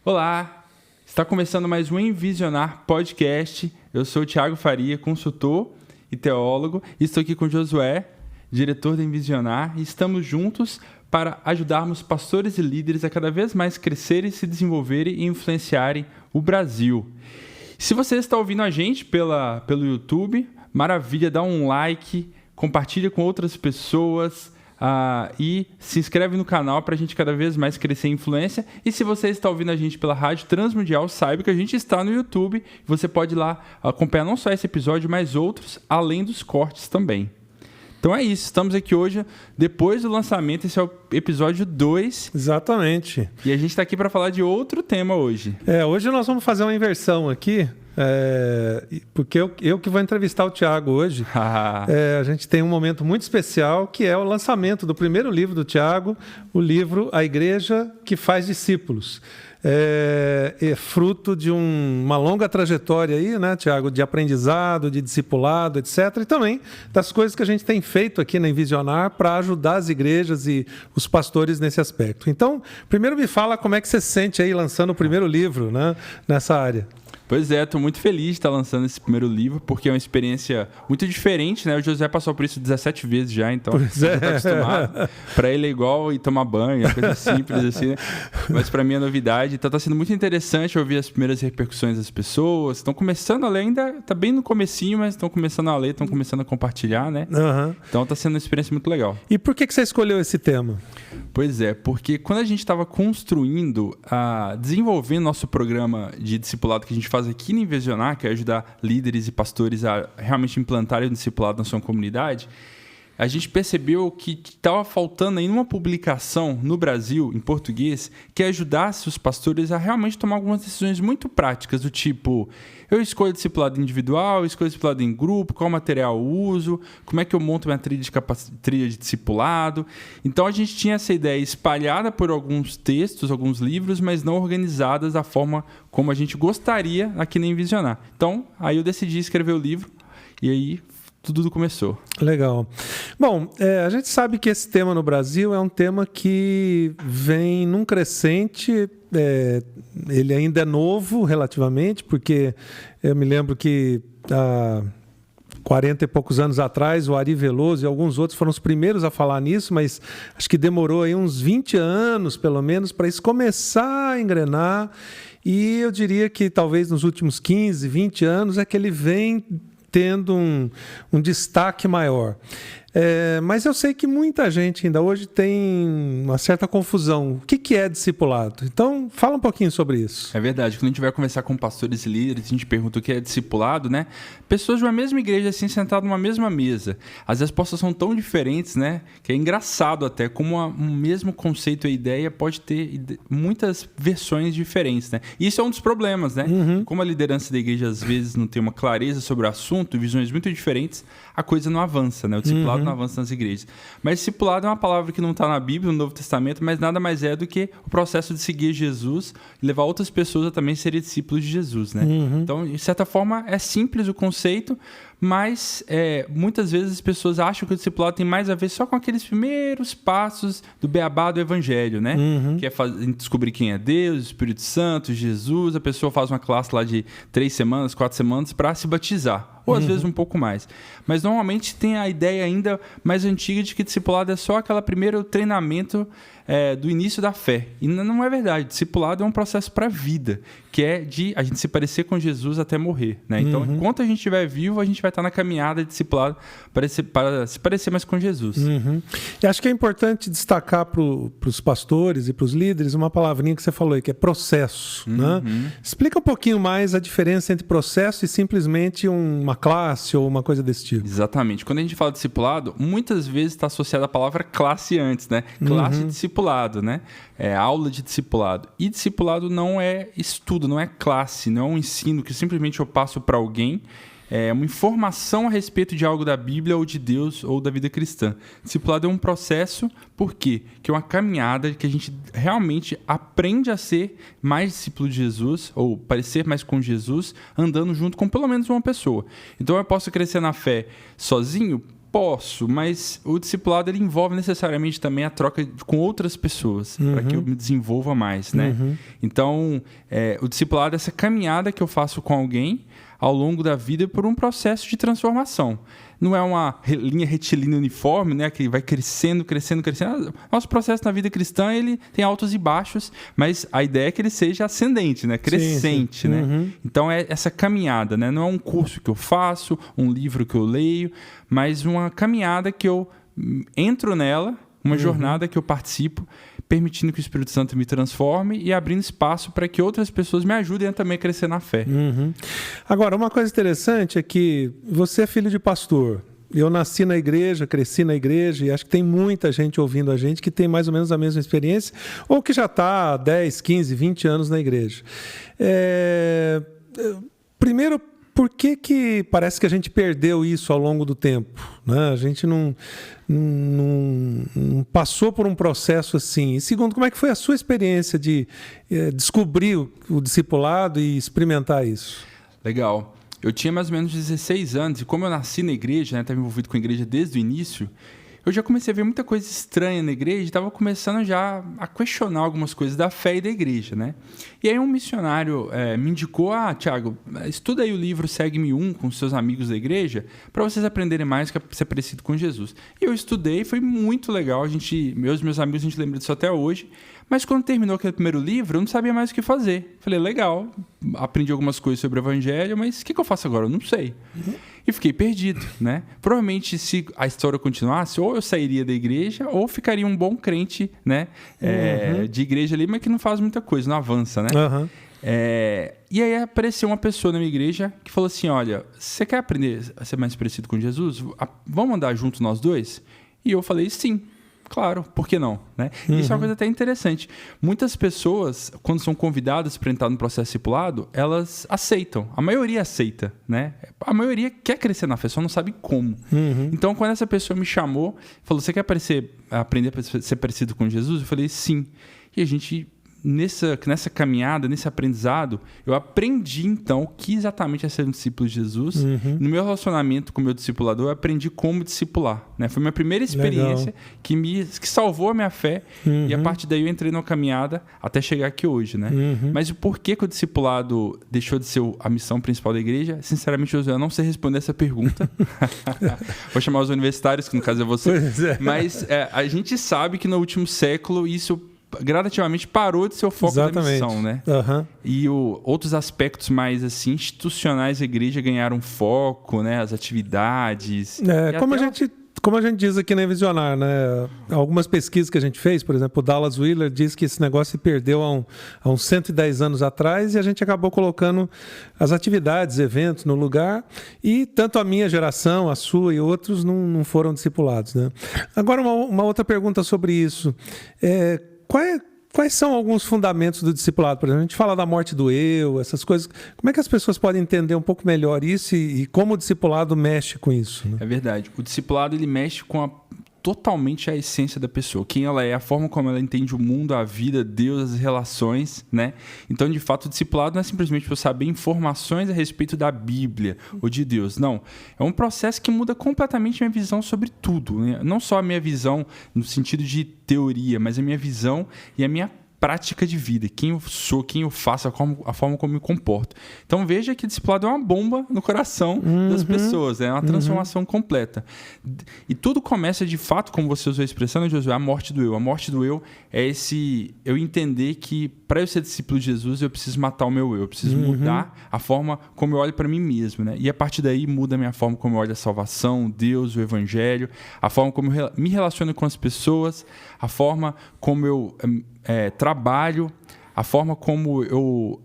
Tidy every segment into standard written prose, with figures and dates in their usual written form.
Olá, está começando mais um Envisionar Podcast. Eu sou o Thiago Faria, consultor e teólogo, e estou aqui com o Josué, diretor da Envisionar, e estamos juntos para ajudarmos pastores e líderes a cada vez mais crescerem, se desenvolverem e influenciarem o Brasil. Se você está ouvindo a gente pelo YouTube, maravilha, dá um like, compartilha com outras pessoas, e se inscreve no canal para a gente cada vez mais crescer em influência. E se você está ouvindo a gente pela Rádio Transmundial, saiba que a gente está no YouTube. Você pode ir lá acompanhar não só esse episódio, mas outros, além dos cortes também. Então é isso, estamos aqui hoje, depois do lançamento, esse é o episódio 2. Exatamente. E a gente está aqui para falar de outro tema hoje. Hoje nós vamos fazer uma inversão aqui, porque eu que vou entrevistar o Thiago hoje. A gente tem um momento muito especial, que é o lançamento do primeiro livro do Thiago, o livro A Igreja que Faz Discípulos. É fruto de uma longa trajetória aí, né, Thiago, de aprendizado, de discipulado, etc. E também das coisas que a gente tem feito aqui na Envisionar para ajudar as igrejas e os pastores nesse aspecto. Então, primeiro me fala como é que você se sente aí lançando o primeiro livro, né, nessa área. Pois é, estou muito feliz de estar lançando esse primeiro livro, porque é uma experiência muito diferente, né? O José passou por isso 17 vezes já, então já está acostumado. Para ele é igual ir tomar banho, é coisa simples assim, né? Mas para mim é novidade. Então está sendo muito interessante ouvir as primeiras repercussões das pessoas. Estão começando a ler, ainda está bem no comecinho, mas estão começando a ler, estão começando a compartilhar, né? Uhum. Então está sendo uma experiência muito legal. E por que você escolheu esse tema? Pois é, porque quando a gente estava construindo, desenvolvendo nosso programa de discipulado que a gente faz aqui no Envisionar, que é ajudar líderes e pastores a realmente implantarem o discipulado na sua comunidade, a gente percebeu que estava faltando ainda uma publicação no Brasil, em português, que ajudasse os pastores a realmente tomar algumas decisões muito práticas, do tipo, eu escolho discipulado individual, eu escolho discipulado em grupo, qual material eu uso, como é que eu monto minha trilha de discipulado. Então a gente tinha essa ideia espalhada por alguns textos, alguns livros, mas não organizadas da forma como a gente gostaria aqui no Envisionar. Então, aí eu decidi escrever o livro, e aí tudo começou. Legal. Bom, a gente sabe que esse tema no Brasil é um tema que vem num crescente. Ele ainda é novo relativamente, porque eu me lembro que há 40 e poucos anos atrás, o Ari Veloso e alguns outros foram os primeiros a falar nisso, mas acho que demorou aí uns 20 anos, pelo menos, para isso começar a engrenar. E eu diria que talvez nos últimos 15, 20 anos é que ele vem tendo um destaque maior. Mas eu sei que muita gente ainda hoje tem uma certa confusão. O que é discipulado? Então, fala um pouquinho sobre isso. É verdade. Quando a gente vai conversar com pastores e líderes, a gente pergunta o que é discipulado, né? Pessoas de uma mesma igreja, assim, sentadas numa mesma mesa. As respostas são tão diferentes, né? Que é engraçado até como um mesmo conceito e ideia pode ter muitas versões diferentes, né? E isso é um dos problemas, né? Uhum. Como a liderança da igreja, às vezes, não tem uma clareza sobre o assunto, visões muito diferentes, a coisa não avança, né? O discipulado não avança nas igrejas. Mas discipulado é uma palavra que não está na Bíblia, no Novo Testamento, mas nada mais é do que o processo de seguir Jesus e levar outras pessoas a também serem discípulos de Jesus, né? Uhum. Então, de certa forma, é simples o conceito, mas muitas vezes as pessoas acham que o discipulado tem mais a ver só com aqueles primeiros passos do beabá do evangelho, né? Uhum. Que é descobrir quem é Deus, o Espírito Santo, Jesus. A pessoa faz uma classe lá de 3 semanas, 4 semanas para se batizar. Ou às vezes um pouco mais. Mas normalmente tem a ideia ainda mais antiga de que discipulado é só aquele primeiro treinamento do início da fé. E não é verdade. Discipulado é um processo para a vida, que é de a gente se parecer com Jesus até morrer, né? Então, enquanto a gente estiver vivo, a gente vai estar na caminhada de discipulado para se parecer mais com Jesus. Uhum. E acho que é importante destacar para os pastores e para os líderes uma palavrinha que você falou aí, que é processo. Né? Explica um pouquinho mais a diferença entre processo e simplesmente uma classe ou uma coisa desse tipo. Exatamente. Quando a gente fala de discipulado, muitas vezes está associada a palavra classe antes, né? Classe de discipulado, né? Aula de discipulado. E discipulado não é estudo, não é classe, não é um ensino que simplesmente eu passo para alguém. É uma informação a respeito de algo da Bíblia ou de Deus ou da vida cristã. Discipulado é um processo, por quê? Que é uma caminhada que a gente realmente aprende a ser mais discípulo de Jesus ou parecer mais com Jesus, andando junto com pelo menos uma pessoa. Então eu posso crescer na fé sozinho, Posso, mas o discipulado ele envolve necessariamente também a troca com outras pessoas, para que eu me desenvolva mais, né? Então, o discipulado é essa caminhada que eu faço com alguém ao longo da vida por um processo de transformação. Não é uma linha retilínea uniforme, né, que vai crescendo. Nosso processo na vida cristã ele tem altos e baixos, mas a ideia é que ele seja ascendente, né, crescente. Sim. Né? Então é essa caminhada, né? Não é um curso que eu faço, um livro que eu leio, mas uma caminhada que eu entro nela, uma jornada que eu participo, permitindo que o Espírito Santo me transforme e abrindo espaço para que outras pessoas me ajudem a também crescer na fé. Agora, uma coisa interessante é que você é filho de pastor. Eu nasci na igreja, cresci na igreja e acho que tem muita gente ouvindo a gente que tem mais ou menos a mesma experiência ou que já está há 10, 15, 20 anos na igreja. Primeiro, por que parece que a gente perdeu isso ao longo do tempo? Né? A gente não passou por um processo assim. E segundo, como é que foi a sua experiência de descobrir o discipulado e experimentar isso? Legal. Eu tinha mais ou menos 16 anos e como eu nasci na igreja, estava envolvido com a igreja desde o início, eu já comecei a ver muita coisa estranha na igreja e estava começando já a questionar algumas coisas da fé e da igreja, né? E aí um missionário me indicou, Tiago, estuda aí o livro Segue-me 1 com seus amigos da igreja para vocês aprenderem mais que ser parecido com Jesus. E eu estudei, foi muito legal, meus amigos, a gente lembra disso até hoje, mas quando terminou aquele primeiro livro, eu não sabia mais o que fazer. Falei, legal, aprendi algumas coisas sobre o evangelho, mas o que eu faço agora? Eu não sei. E fiquei perdido, né? Provavelmente, se a história continuasse, ou eu sairia da igreja, ou ficaria um bom crente, né? De igreja ali, mas que não faz muita coisa, não avança, né? E aí apareceu uma pessoa na minha igreja que falou assim, olha, você quer aprender a ser mais parecido com Jesus? Vamos andar juntos nós dois? E eu falei, sim. Claro, por que não? Né? Isso é uma coisa até interessante. Muitas pessoas, quando são convidadas para entrar no processo discipulado, elas aceitam. A maioria aceita. Né? A maioria quer crescer na fé, só não sabe como. Então, quando essa pessoa me chamou, falou, você quer aprender a ser parecido com Jesus? Eu falei, sim. E a gente... Nessa caminhada, nesse aprendizado, eu aprendi, então, o que exatamente é ser um discípulo de Jesus. No meu relacionamento com o meu discipulador, eu aprendi como discipular. Né? Foi a minha primeira experiência que salvou a minha fé. E a partir daí eu entrei numa caminhada até chegar aqui hoje. Né? Mas o porquê que o discipulado deixou de ser a missão principal da igreja? Sinceramente, Josué, eu não sei responder essa pergunta. Vou chamar os universitários, que no caso é você. Mas a gente sabe que no último século isso gradativamente parou de ser o foco da missão, né? E outros aspectos mais assim, institucionais da igreja ganharam foco, né? As atividades. Como a gente diz aqui na Visionar, né? Algumas pesquisas que a gente fez, por exemplo, o Dallas Willard diz que esse negócio se perdeu há uns 110 anos atrás e a gente acabou colocando as atividades, eventos no lugar e tanto a minha geração, a sua e outros não foram discipulados, né? Agora, uma outra pergunta sobre isso. Quais são alguns fundamentos do discipulado? Por exemplo, a gente fala da morte do eu, essas coisas. Como é que as pessoas podem entender um pouco melhor isso e como o discipulado mexe com isso? Né? É verdade. O discipulado ele mexe com totalmente a essência da pessoa, quem ela é, a forma como ela entende o mundo, a vida, Deus, as relações, né? Então, de fato, o discipulado não é simplesmente para saber informações a respeito da Bíblia ou de Deus, não. É um processo que muda completamente a minha visão sobre tudo, né? Não só a minha visão no sentido de teoria, mas a minha visão e a minha prática de vida, quem eu sou, quem eu faço, a forma como me comporto. Então veja que o discipulado é uma bomba no coração das pessoas, é uma transformação completa. E tudo começa de fato, como você usou a expressão, né, Josué, a morte do eu. A morte do eu é eu entender que para eu ser discípulo de Jesus eu preciso matar o meu eu preciso mudar a forma como eu olho para mim mesmo, né? E a partir daí muda a minha forma como eu olho a salvação, Deus, o evangelho, a forma como eu me relaciono com as pessoas, a forma como eu trabalho, a forma como eu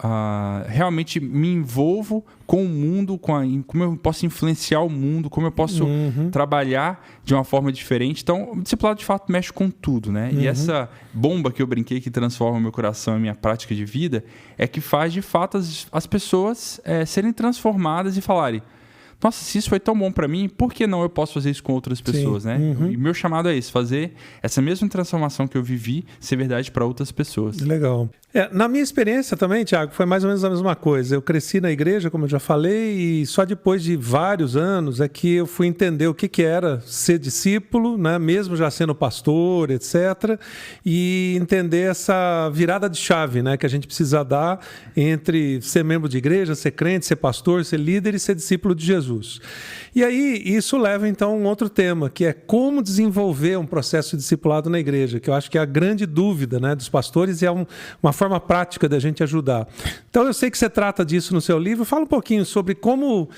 realmente me envolvo com o mundo, como eu posso influenciar o mundo, como eu posso trabalhar de uma forma diferente. Então, o discipulado, de fato, mexe com tudo, né? E essa bomba que eu brinquei, que transforma o meu coração e a minha prática de vida, é que faz, de fato, as pessoas serem transformadas e falarem, nossa, se isso foi tão bom para mim, por que não eu posso fazer isso com outras pessoas, né? E meu chamado é esse, fazer essa mesma transformação que eu vivi ser verdade para outras pessoas. Legal. Na minha experiência também, Tiago, foi mais ou menos a mesma coisa. Eu cresci na igreja, como eu já falei, e só depois de vários anos é que eu fui entender o que era ser discípulo, né? Mesmo já sendo pastor, etc., e entender essa virada de chave, né? Que a gente precisa dar entre ser membro de igreja, ser crente, ser pastor, ser líder e ser discípulo de Jesus. E aí, isso leva, então, a um outro tema, que é como desenvolver um processo de discipulado na igreja, que eu acho que é a grande dúvida, né, dos pastores e é uma forma prática da gente ajudar. Então, eu sei que você trata disso no seu livro. Fala um pouquinho sobre como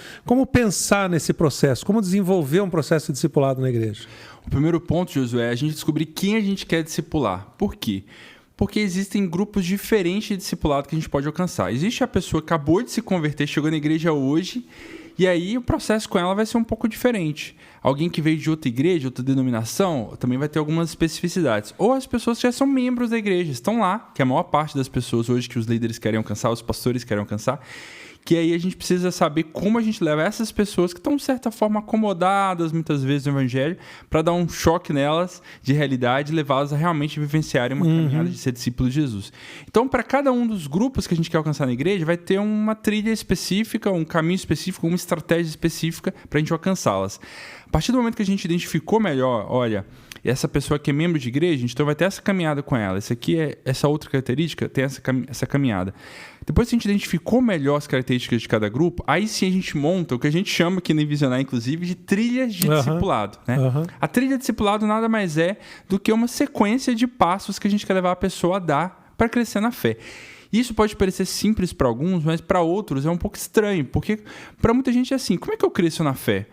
pensar nesse processo, como desenvolver um processo de discipulado na igreja. O primeiro ponto, Josué, é a gente descobrir quem a gente quer discipular. Por quê? Porque existem grupos diferentes de discipulado que a gente pode alcançar. Existe a pessoa que acabou de se converter, chegou na igreja hoje, e aí o processo com ela vai ser um pouco diferente. Alguém que veio de outra igreja, outra denominação, também vai ter algumas especificidades. Ou as pessoas que já são membros da igreja, estão lá, que é a maior parte das pessoas hoje que os líderes querem alcançar, os pastores querem alcançar, que aí a gente precisa saber como a gente leva essas pessoas que estão, de certa forma, acomodadas muitas vezes no evangelho, para dar um choque nelas de realidade e levá-las a realmente vivenciarem uma caminhada de ser discípulo de Jesus. Então, para cada um dos grupos que a gente quer alcançar na igreja, vai ter uma trilha específica, um caminho específico, uma estratégia específica para a gente alcançá-las. A partir do momento que a gente identificou melhor, olha, essa pessoa que é membro de igreja, então vai ter essa caminhada com ela. Essa outra característica tem essa caminhada. Depois que a gente identificou melhor as características de cada grupo, aí sim a gente monta o que a gente chama aqui no Visionar, inclusive, de trilhas de discipulado. Né? A trilha de discipulado nada mais é do que uma sequência de passos que a gente quer levar a pessoa a dar para crescer na fé. Isso pode parecer simples para alguns, mas para outros é um pouco estranho, porque para muita gente é assim, como é que eu cresço na fé?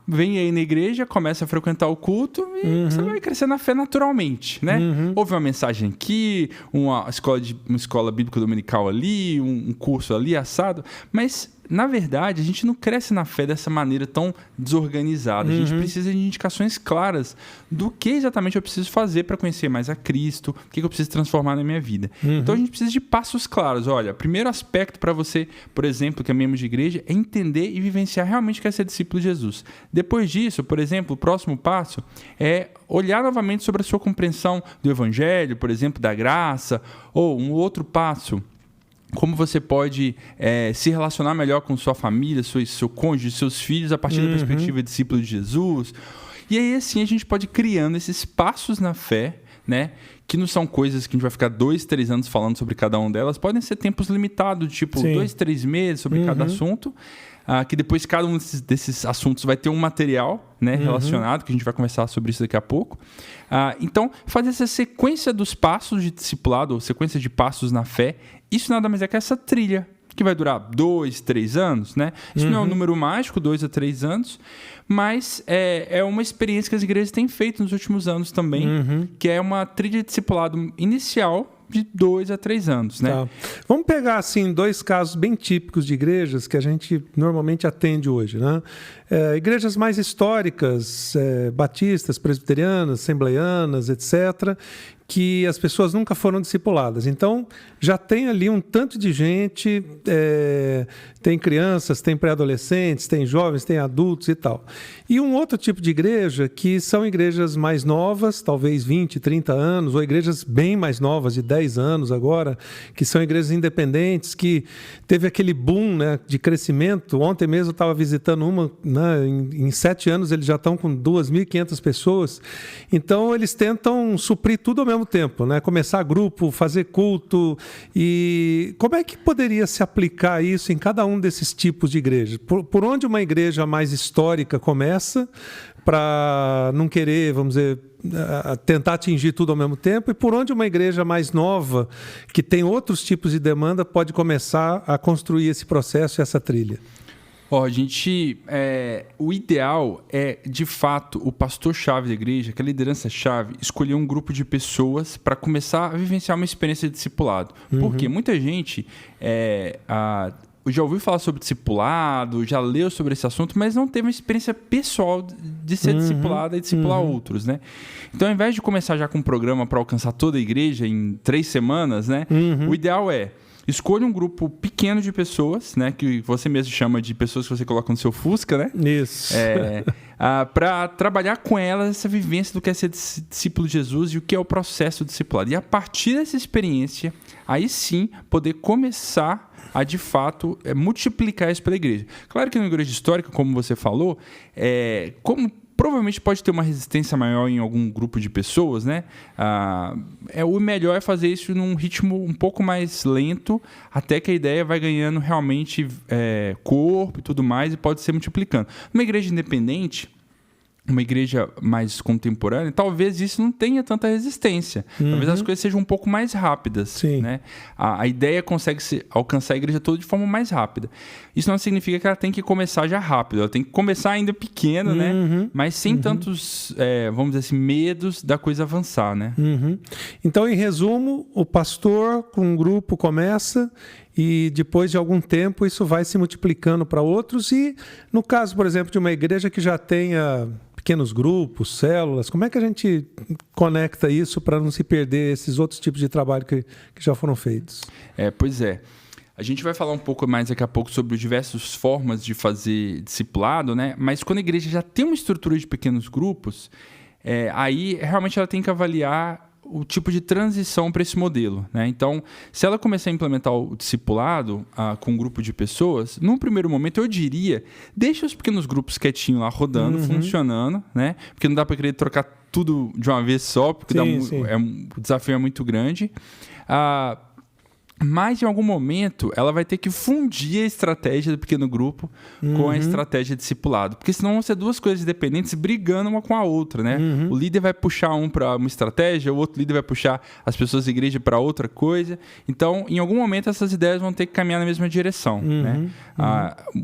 Vem aí na igreja, começa a frequentar o culto e você vai crescer na fé naturalmente, né? Houve uma mensagem aqui, uma escola bíblica dominical ali, um curso ali, assado, mas na verdade, a gente não cresce na fé dessa maneira tão desorganizada. A gente precisa de indicações claras do que exatamente eu preciso fazer para conhecer mais a Cristo, o que eu preciso transformar na minha vida. Então, a gente precisa de passos claros. Olha, primeiro aspecto para você, por exemplo, que é membro de igreja, é entender e vivenciar realmente que é ser discípulo de Jesus. Depois disso, por exemplo, o próximo passo é olhar novamente sobre a sua compreensão do Evangelho, por exemplo, da graça, ou um outro passo, como você pode se relacionar melhor com sua família, seu cônjuge, seus filhos, a partir da perspectiva de discípulo de Jesus. E aí, assim, a gente pode ir criando esses passos na fé, né? Que não são coisas que a gente vai ficar 2, 3 anos falando sobre cada um delas. Podem ser tempos limitados, tipo 2, 3 meses sobre cada assunto. Que depois cada um desses assuntos vai ter um material, né, relacionado, que a gente vai conversar sobre isso daqui a pouco. Então, fazer essa sequência dos passos de discipulado, ou sequência de passos na fé, isso nada mais é que essa trilha, que vai durar 2, 3 anos, né? Isso não é um número mágico, 2 a 3 anos, mas é uma experiência que as igrejas têm feito nos últimos anos também, que é uma trilha de discipulado inicial de 2 a 3 anos, né? Tá. Vamos pegar, assim, 2 casos bem típicos de igrejas que a gente normalmente atende hoje, né? Igrejas mais históricas, batistas, presbiterianas, assembleianas, etc., que as pessoas nunca foram discipuladas. Então, já tem ali um tanto de gente, tem crianças, tem pré-adolescentes, tem jovens, tem adultos e tal. E um outro tipo de igreja, que são igrejas mais novas, talvez 20, 30 anos, ou igrejas bem mais novas, de 10 anos agora, que são igrejas independentes, que teve aquele boom, né, de crescimento. Ontem mesmo eu estava visitando uma, né, em 7 anos eles já estão com 2.500 pessoas. Então, eles tentam suprir tudo ao mesmo tempo, né? Começar grupo, fazer culto. E como é que poderia se aplicar isso em cada um desses tipos de igreja? Por onde uma igreja mais histórica começa, para não querer, vamos dizer, tentar atingir tudo ao mesmo tempo, e por onde uma igreja mais nova, que tem outros tipos de demanda, pode começar a construir esse processo e essa trilha? O ideal é, de fato, o pastor-chave da igreja, que é a liderança-chave, escolher um grupo de pessoas para começar a vivenciar uma experiência de discipulado. Porque muita gente já ouviu falar sobre discipulado, já leu sobre esse assunto, mas não teve uma experiência pessoal de ser discipulado e discipular outros, né? Então, ao invés de começar já com um programa para alcançar toda a igreja em 3 semanas, né? O ideal é escolha um grupo pequeno de pessoas, né, que você mesmo chama de pessoas que você coloca no seu Fusca, né? Isso. Para trabalhar com elas essa vivência do que é ser discípulo de Jesus e o que é o processo discipulado. E a partir dessa experiência, aí sim, poder começar a, de fato, multiplicar isso pela igreja. Claro que na igreja histórica, como você falou, como provavelmente pode ter uma resistência maior em algum grupo de pessoas, né? O melhor é fazer isso num ritmo um pouco mais lento, até que a ideia vai ganhando realmente corpo e tudo mais, e pode ser multiplicando. Numa igreja independente, uma igreja mais contemporânea, talvez isso não tenha tanta resistência. Talvez as coisas sejam um pouco mais rápidas. Sim. Né? A ideia consegue alcançar a igreja toda de forma mais rápida. Isso não significa que ela tem que começar já rápido. Ela tem que começar ainda pequena, né? Mas sem tantos, vamos dizer assim, medos da coisa avançar. Né? Então, em resumo, o pastor com um grupo começa e depois de algum tempo isso vai se multiplicando para outros. E no caso, por exemplo, de uma igreja que já tenha pequenos grupos, células, como é que a gente conecta isso para não se perder esses outros tipos de trabalho que já foram feitos? Pois é. A gente vai falar um pouco mais daqui a pouco sobre diversas formas de fazer discipulado, né? Mas quando a igreja já tem uma estrutura de pequenos grupos, aí realmente ela tem que avaliar o tipo de transição para esse modelo, né? Então, se ela começar a implementar o discipulado com um grupo de pessoas, num primeiro momento eu diria, deixa os pequenos grupos quietinhos lá, rodando, funcionando, né? Porque não dá para querer trocar tudo de uma vez só, porque o desafio é muito grande. Mas, em algum momento, ela vai ter que fundir a estratégia do pequeno grupo com a estratégia de discipulado. Porque senão vão ser duas coisas independentes brigando uma com a outra, né? O líder vai puxar um para uma estratégia, o outro líder vai puxar as pessoas da igreja para outra coisa. Então, em algum momento, essas ideias vão ter que caminhar na mesma direção, né?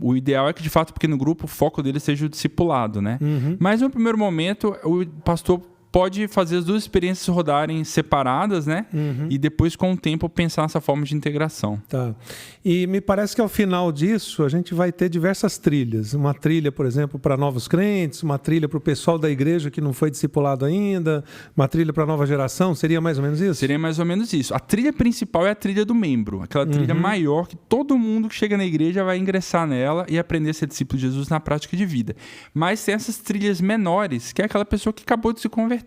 O ideal é que, de fato, o pequeno grupo, o foco dele seja o discipulado, né? Mas, no primeiro momento, o pastor pode fazer as duas experiências rodarem separadas, né? E depois, com o tempo, pensar nessa forma de integração. Tá. E me parece que ao final disso, a gente vai ter diversas trilhas. Uma trilha, por exemplo, para novos crentes, uma trilha para o pessoal da igreja que não foi discipulado ainda, uma trilha para a nova geração. Seria mais ou menos isso? Seria mais ou menos isso. A trilha principal é a trilha do membro. Aquela trilha maior que todo mundo que chega na igreja vai ingressar nela e aprender a ser discípulo de Jesus na prática de vida. Mas tem essas trilhas menores, que é aquela pessoa que acabou de se converter.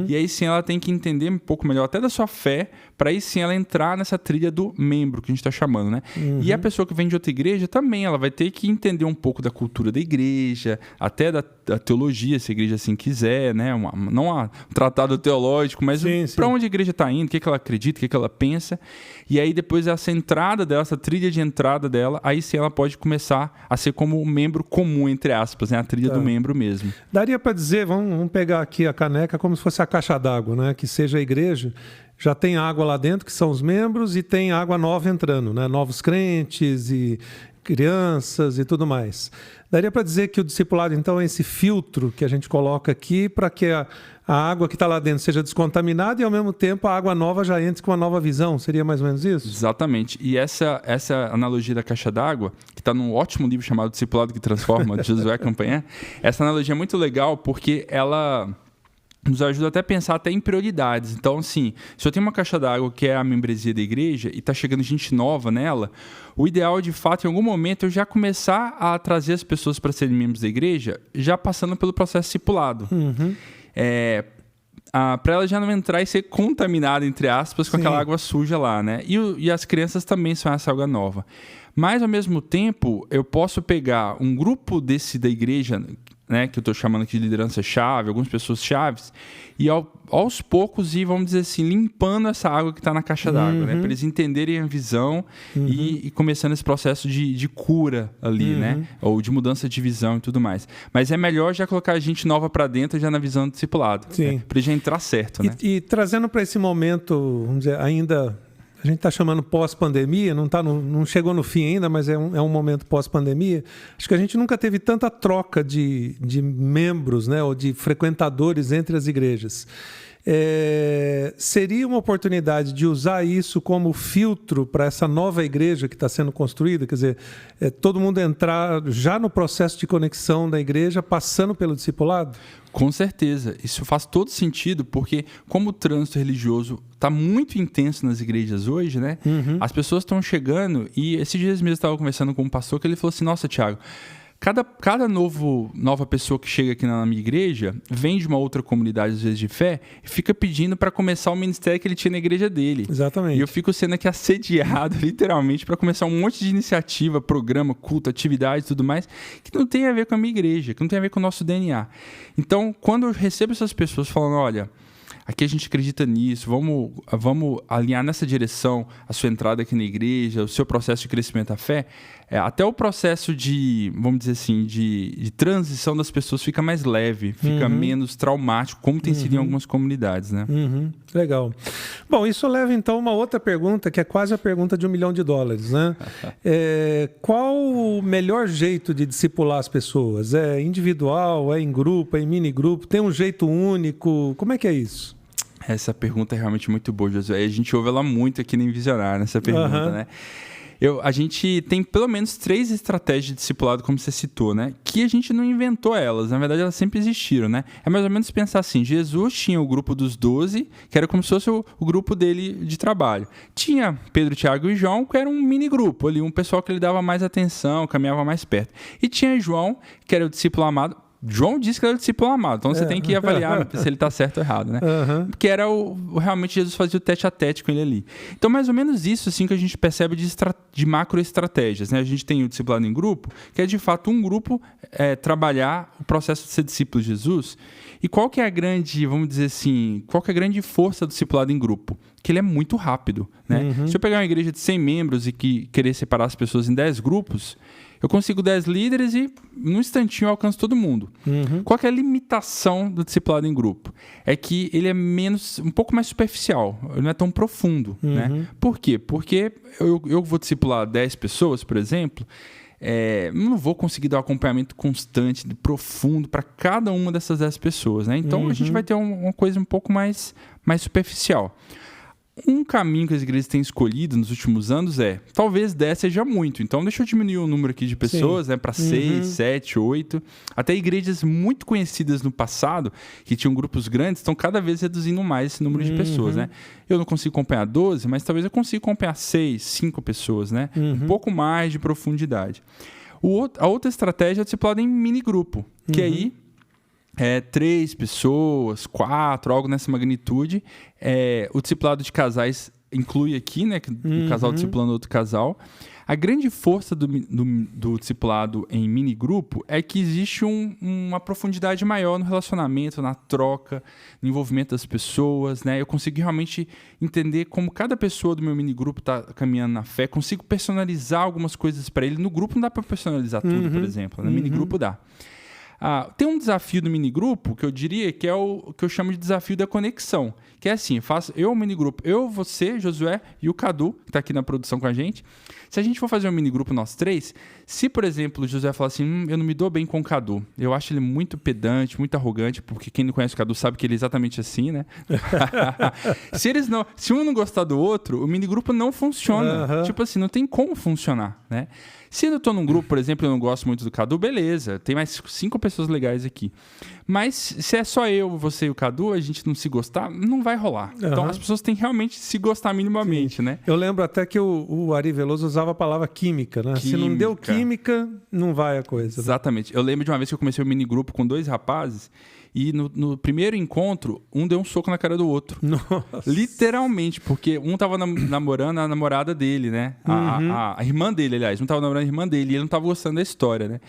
E aí sim ela tem que entender um pouco melhor até da sua fé, para aí sim ela entrar nessa trilha do membro que a gente está chamando, né? E a pessoa que vem de outra igreja também, ela vai ter que entender um pouco da cultura da igreja, até da teologia, se a igreja assim quiser, né? Não um tratado teológico, mas para onde a igreja está indo, o que ela acredita, o que ela pensa. E aí depois essa entrada dela, essa trilha de entrada dela, aí sim ela pode começar a ser como um membro comum, entre aspas, né? A trilha do membro mesmo. Daria para dizer, vamos pegar aqui a caneca como se fosse a caixa d'água, né? Que seja a igreja, já tem água lá dentro, que são os membros, e tem água nova entrando, né? Novos crentes e crianças e tudo mais. Daria para dizer que o discipulado, então, é esse filtro que a gente coloca aqui para que a água que está lá dentro seja descontaminada e, ao mesmo tempo, a água nova já entre com uma nova visão. Seria mais ou menos isso? Exatamente. E essa analogia da caixa d'água, que está num ótimo livro chamado Discipulado que Transforma, de Josué Campanhã, essa analogia é muito legal porque ela nos ajuda até a pensar até em prioridades. Então, assim, se eu tenho uma caixa d'água que é a membresia da igreja e está chegando gente nova nela, o ideal é, de fato, em algum momento, eu já começar a trazer as pessoas para serem membros da igreja, já passando pelo processo discipulado. Para ela já não entrar e ser contaminada, entre aspas, com aquela água suja lá, né? E as crianças também são essa água nova. Mas, ao mesmo tempo, eu posso pegar um grupo da igreja, né, que eu estou chamando aqui de liderança-chave, algumas pessoas chaves, e aos poucos ir, vamos dizer assim, limpando essa água que está na caixa d'água, né, para eles entenderem a visão e começando esse processo de cura ali, né, ou de mudança de visão e tudo mais. Mas é melhor já colocar a gente nova para dentro, já na visão do discipulado, né, para ele já entrar certo. Né? E trazendo para esse momento, vamos dizer, ainda... A gente está chamando pós-pandemia, não chegou no fim ainda, mas é um momento pós-pandemia. Acho que a gente nunca teve tanta troca de membros, né, ou de frequentadores entre as igrejas. Seria uma oportunidade de usar isso como filtro para essa nova igreja que está sendo construída? Quer dizer, todo mundo entrar já no processo de conexão da igreja, passando pelo discipulado? Com certeza. Isso faz todo sentido, porque como o trânsito religioso está muito intenso nas igrejas hoje, né? As pessoas estão chegando e esses dias mesmo eu estava conversando com um pastor que ele falou assim, nossa, Thiago, cada nova pessoa que chega aqui na minha igreja vem de uma outra comunidade, às vezes, de fé, e fica pedindo para começar o ministério que ele tinha na igreja dele. Exatamente. E eu fico sendo aqui assediado, literalmente, para começar um monte de iniciativa, programa, culto, atividade e tudo mais, que não tem a ver com a minha igreja, que não tem a ver com o nosso DNA. Então, quando eu recebo essas pessoas falando, olha, aqui a gente acredita nisso, vamos alinhar nessa direção a sua entrada aqui na igreja, o seu processo de crescimento da fé, até o processo de, vamos dizer assim, de transição das pessoas fica mais leve, fica menos traumático, como tem sido em algumas comunidades, né? Legal. Bom, isso leva então a uma outra pergunta, que é quase a pergunta de $1 milhão, né? Qual o melhor jeito de discipular as pessoas? É individual, é em grupo, é em mini grupo? Tem um jeito único? Como é que é isso? Essa pergunta é realmente muito boa, Josué. A gente ouve ela muito aqui no Envisionar, nessa pergunta, né? A gente tem pelo menos 3 estratégias de discipulado, como você citou, né? Que a gente não inventou elas, na verdade elas sempre existiram, né? É mais ou menos pensar assim, Jesus tinha o grupo dos 12, que era como se fosse o grupo dele de trabalho. Tinha Pedro, Tiago e João, que era um mini grupo ali, um pessoal que ele dava mais atenção, caminhava mais perto. E tinha João, que era o discípulo amado. João disse que era o discípulo amado, então você tem que avaliar se ele está certo ou errado, né? Porque era realmente Jesus fazia o tete a tete com ele ali. Então, mais ou menos isso assim que a gente percebe de macroestratégias, né? A gente tem o discipulado em grupo, que é de fato um grupo trabalhar o processo de ser discípulo de Jesus. E qual que é a grande, vamos dizer assim, qual que é a grande força do discipulado em grupo? Que ele é muito rápido, né? Se eu pegar uma igreja de 100 membros e querer separar as pessoas em 10 grupos, eu consigo 10 líderes e, num instantinho, eu alcanço todo mundo. Qual que é a limitação do discipulado em grupo? É que ele é um pouco mais superficial, ele não é tão profundo, né? Por quê? Porque eu vou discipular 10 pessoas, por exemplo, não vou conseguir dar um acompanhamento constante, profundo para cada uma dessas 10 pessoas, né? Então, a gente vai ter uma coisa um pouco mais superficial. Um caminho que as igrejas têm escolhido nos últimos anos talvez 10 seja muito. Então, deixa eu diminuir o número aqui de pessoas, né, para 6, 7, 8. Até igrejas muito conhecidas no passado, que tinham grupos grandes, estão cada vez reduzindo mais esse número de pessoas, né? Eu não consigo acompanhar 12, mas talvez eu consiga acompanhar 6, 5 pessoas, né? Um pouco mais de profundidade. A outra estratégia é o discipulado em mini grupo, que aí 3 pessoas, 4, algo nessa magnitude. O discipulado de casais inclui aqui, né? Um casal discipulando outro casal. A grande força do discipulado em mini grupo é que existe uma profundidade maior no relacionamento, na troca, no envolvimento das pessoas, né? Eu consigo realmente entender como cada pessoa do meu mini grupo está caminhando na fé. Consigo personalizar algumas coisas para ele. No grupo não dá para personalizar tudo, por exemplo. No mini grupo dá. Tem um desafio do minigrupo que eu diria que é o que eu chamo de desafio da conexão. Que é assim, faço eu um minigrupo, eu, você, Josué e o Cadu, que está aqui na produção com a gente. Se a gente for fazer um minigrupo nós 3, se, por exemplo, o Josué falar assim, eu não me dou bem com o Cadu, eu acho ele muito pedante, muito arrogante, porque quem não conhece o Cadu sabe que ele é exatamente assim, né? Se um não gostar do outro, o minigrupo não funciona. Tipo assim, não tem como funcionar, né? Se eu estou num grupo, por exemplo, eu não gosto muito do Cadu, beleza, tem mais 5 pessoas legais aqui. Mas se é só eu, você e o Cadu, a gente não se gostar, não vai rolar. Então as pessoas têm que realmente se gostar minimamente, né? Eu lembro até que o Ari Veloso usava a palavra química, né? Se não deu química, não vai a coisa. Exatamente. Eu lembro de uma vez que eu comecei um mini grupo com 2 rapazes e no primeiro encontro, um deu um soco na cara do outro. Nossa. Literalmente, porque um tava namorando a namorada dele, né? A irmã dele, aliás. Um tava namorando a irmã dele e ele não tava gostando da história, né?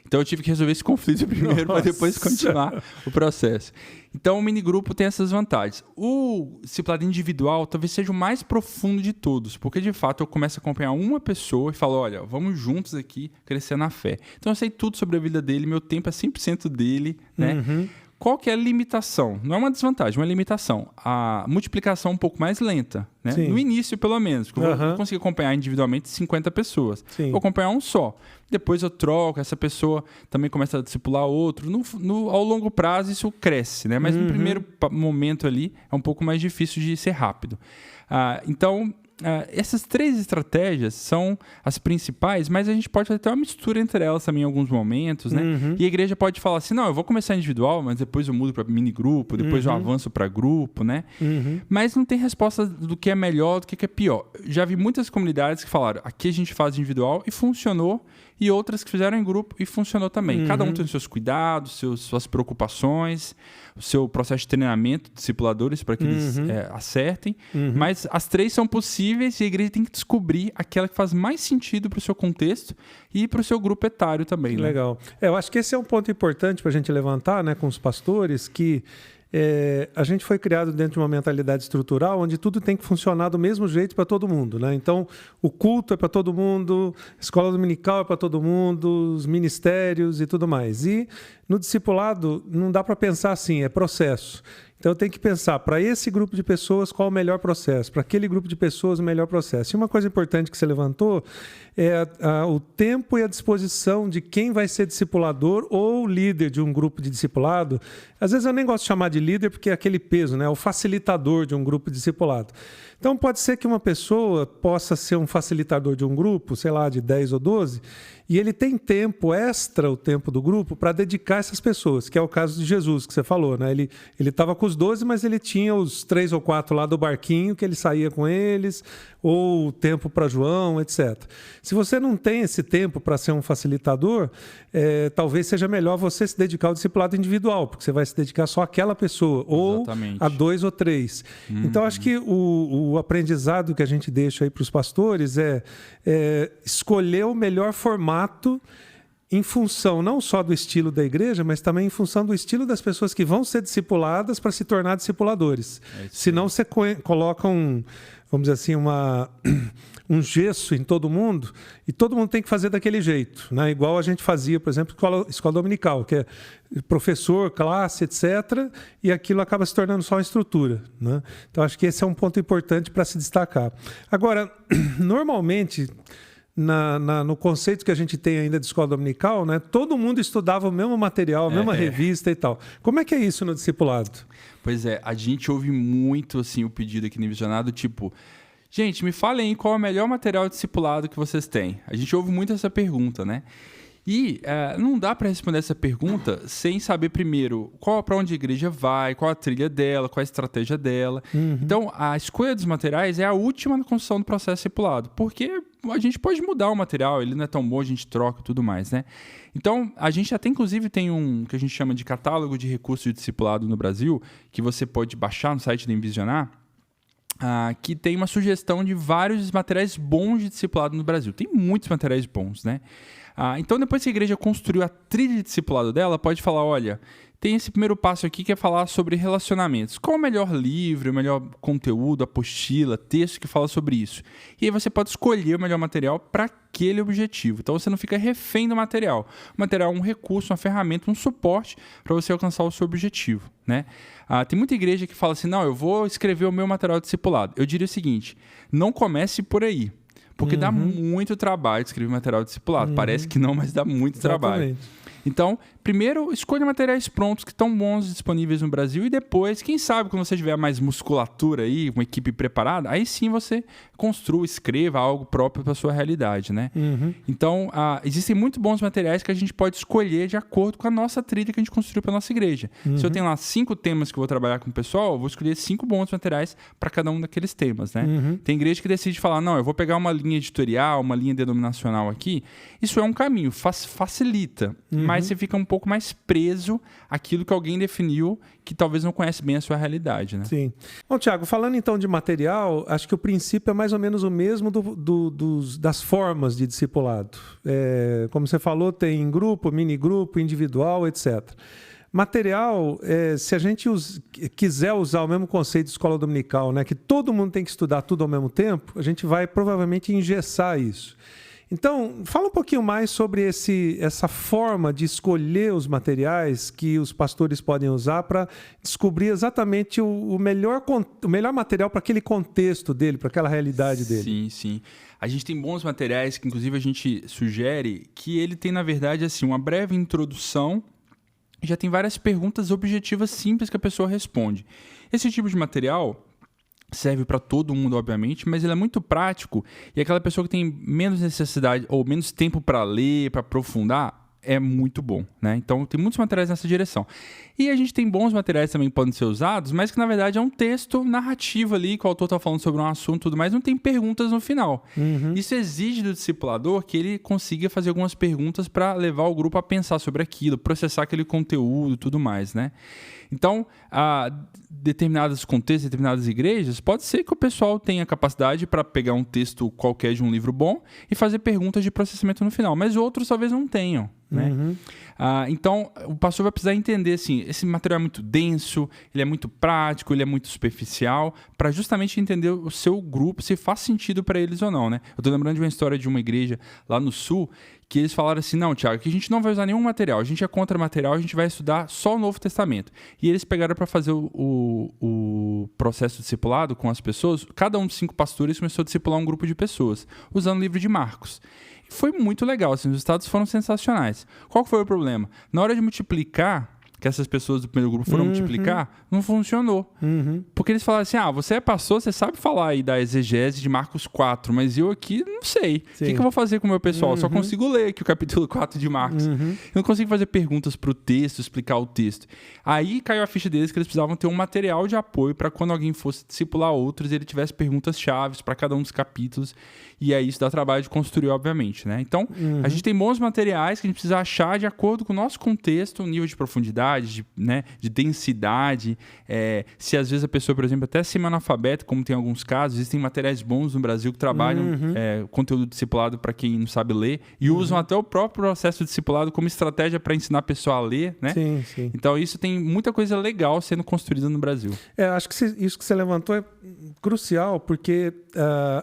Então eu tive que resolver esse conflito primeiro para depois continuar o processo. Então o minigrupo tem essas vantagens. O discipulado individual talvez seja o mais profundo de todos, porque de fato eu começo a acompanhar uma pessoa e falo, olha, vamos juntos aqui crescer na fé. Então eu sei tudo sobre a vida dele, meu tempo é 100% dele, né? Qual que é a limitação? Não é uma desvantagem, é uma limitação. A multiplicação é um pouco mais lenta, né? Sim. No início, pelo menos. Porque eu não consigo acompanhar individualmente 50 pessoas. Sim. Vou acompanhar um só. Depois eu troco, essa pessoa também começa a discipular outro. Ao longo prazo, isso cresce, né? Mas no primeiro momento ali, é um pouco mais difícil de ser rápido. Então, essas 3 estratégias são as principais, mas a gente pode fazer até uma mistura entre elas também em alguns momentos, né? E a igreja pode falar assim, não, eu vou começar individual, mas depois eu mudo para mini grupo, depois eu avanço para grupo, né? Mas não tem resposta do que é melhor, do que é pior. Já vi muitas comunidades que falaram, aqui a gente faz individual e funcionou, e outras que fizeram em grupo e funcionou também. Cada um tem os seus cuidados, suas preocupações, o seu processo de treinamento, discipuladores, para que eles acertem. Mas as 3 são possíveis e a igreja tem que descobrir aquela que faz mais sentido para o seu contexto e para o seu grupo etário também. Né? Legal. Eu acho que esse é um ponto importante para a gente levantar, né, com os pastores, que a gente foi criado dentro de uma mentalidade estrutural onde tudo tem que funcionar do mesmo jeito para todo mundo, né? Então, o culto é para todo mundo, a escola dominical é para todo mundo, os ministérios e tudo mais. E no discipulado não dá para pensar assim, é processo. Então, eu tenho que pensar, para esse grupo de pessoas, qual o melhor processo? Para aquele grupo de pessoas, o melhor processo. E uma coisa importante que você levantou é o tempo e a disposição de quem vai ser discipulador ou líder de um grupo de discipulado. Às vezes eu nem gosto de chamar de líder porque é aquele peso, né? O facilitador de um grupo de discipulado. Então, pode ser que uma pessoa possa ser um facilitador de um grupo, sei lá, de 10 ou 12, e ele tem tempo extra, o tempo do grupo, para dedicar a essas pessoas, que é o caso de Jesus, que você falou, né? Ele estava com os 12, mas ele tinha os 3 ou 4 lá do barquinho, que ele saía com eles, ou tempo para João, etc. Se você não tem esse tempo para ser um facilitador, talvez seja melhor você se dedicar ao discipulado individual, porque você vai se dedicar só àquela pessoa, ou a 2 ou 3. Então, acho que o aprendizado que a gente deixa aí para os pastores é escolher o melhor formato em função não só do estilo da igreja, mas também em função do estilo das pessoas que vão ser discipuladas para se tornar discipuladores. Senão você coloca vamos dizer assim, um gesso em todo mundo e todo mundo tem que fazer daquele jeito, né? Igual a gente fazia, por exemplo, escola dominical, que é professor, classe, etc. E aquilo acaba se tornando só uma estrutura, né? Então, acho que esse é um ponto importante para se destacar. Agora, normalmente, no conceito que a gente tem ainda de escola dominical, né, todo mundo estudava o mesmo material, a mesma revista e tal. Como é que é isso no discipulado? Pois é, a gente ouve muito assim, o pedido aqui no Visionado, tipo, gente, me falem qual é o melhor material discipulado que vocês têm. A gente ouve muito essa pergunta, né? E não dá para responder essa pergunta sem saber primeiro para onde a igreja vai, qual a trilha dela, qual a estratégia dela. Então, a escolha dos materiais é a última na construção do processo discipulado, porque a gente pode mudar o material, ele não é tão bom, a gente troca e tudo mais, né? Então, a gente até inclusive tem um que a gente chama de catálogo de recursos de discipulado no Brasil, que você pode baixar no site do Envisionar, que tem uma sugestão de vários materiais bons de discipulado no Brasil. Tem muitos materiais bons, né? Então, depois que a igreja construiu a trilha de discipulado dela, pode falar, olha, tem esse primeiro passo aqui que é falar sobre relacionamentos. Qual o melhor livro, o melhor conteúdo, apostila, texto que fala sobre isso? E aí você pode escolher o melhor material para aquele objetivo. Então, você não fica refém do material. O material é um recurso, uma ferramenta, um suporte para você alcançar o seu objetivo, né? Tem muita igreja que fala assim, não, eu vou escrever o meu material discipulado. Eu diria o seguinte, não comece por aí. Porque dá muito trabalho escrever material discipulado. Parece que não, mas dá muito trabalho. Então, primeiro, escolha materiais prontos que estão bons disponíveis no Brasil e depois, quem sabe, quando você tiver mais musculatura aí, uma equipe preparada, aí sim você construa, escreva algo próprio para a sua realidade, né? Então, existem muito bons materiais que a gente pode escolher de acordo com a nossa trilha que a gente construiu para a nossa igreja. Se eu tenho lá 5 temas que eu vou trabalhar com o pessoal, eu vou escolher 5 bons materiais para cada um daqueles temas, né? Tem igreja que decide falar, não, eu vou pegar uma linha editorial, uma linha denominacional aqui. Isso é um caminho, facilita, mas você fica um pouco mais preso àquilo que alguém definiu que talvez não conhece bem a sua realidade, né? Sim. Bom, Tiago, falando então de material, acho que o princípio é mais ou menos o mesmo das formas de discipulado. Como você falou, tem grupo, mini grupo, individual, etc. Material, se a gente quiser usar o mesmo conceito de escola dominical, né, que todo mundo tem que estudar tudo ao mesmo tempo, a gente vai provavelmente engessar isso. Então, fala um pouquinho mais sobre essa forma de escolher os materiais que os pastores podem usar para descobrir exatamente o melhor material para aquele contexto dele, para aquela realidade dele. Sim, sim. A gente tem bons materiais que, inclusive, a gente sugere que ele tem, na verdade, assim, uma breve introdução. Já tem várias perguntas objetivas simples que a pessoa responde. Esse tipo de material serve para todo mundo, obviamente, mas ele é muito prático e aquela pessoa que tem menos necessidade ou menos tempo para ler, para aprofundar, é muito bom, né? Então, tem muitos materiais nessa direção. E a gente tem bons materiais também que podem ser usados, mas que, na verdade, é um texto narrativo ali, que o autor está falando sobre um assunto e tudo mais, não tem perguntas no final. Isso exige do discipulador que ele consiga fazer algumas perguntas para levar o grupo a pensar sobre aquilo, processar aquele conteúdo e tudo mais, né? Então, determinados contextos, determinadas igrejas, pode ser que o pessoal tenha capacidade para pegar um texto qualquer de um livro bom e fazer perguntas de processamento no final, mas outros talvez não tenham, né? Então, o pastor vai precisar entender, assim, esse material é muito denso, ele é muito prático, ele é muito superficial, para justamente entender o seu grupo, se faz sentido para eles ou não, né? Eu estou lembrando de uma história de uma igreja lá no Sul, que eles falaram assim, não, Tiago, que a gente não vai usar nenhum material, a gente é contra material, a gente vai estudar só o Novo Testamento. E eles pegaram para fazer o processo discipulado com as pessoas, cada um dos 5 pastores começou a discipular um grupo de pessoas, usando o livro de Marcos. E foi muito legal, assim, os resultados foram sensacionais. Qual foi o problema? Na hora de multiplicar, que essas pessoas do primeiro grupo foram multiplicar, não funcionou. Porque eles falaram assim, você é pastor, você sabe falar aí da exegese de Marcos 4, mas eu aqui não sei. O que eu vou fazer com o meu pessoal? Só consigo ler aqui o capítulo 4 de Marcos. Eu não consigo fazer perguntas para o texto, explicar o texto. Aí caiu a ficha deles que eles precisavam ter um material de apoio para quando alguém fosse discipular outros, ele tivesse perguntas chaves para cada um dos capítulos. E aí isso dá trabalho de construir, obviamente, né? Então, a gente tem bons materiais que a gente precisa achar de acordo com o nosso contexto, o nível de profundidade, de densidade. Se às vezes a pessoa, por exemplo, até semi-analfabeta, como tem alguns casos, existem materiais bons no Brasil que trabalham conteúdo discipulado para quem não sabe ler e usam até o próprio processo discipulado como estratégia para ensinar a pessoa a ler, né? Sim, sim. Então, isso tem muita coisa legal sendo construída no Brasil. Acho que isso que você levantou é crucial, porque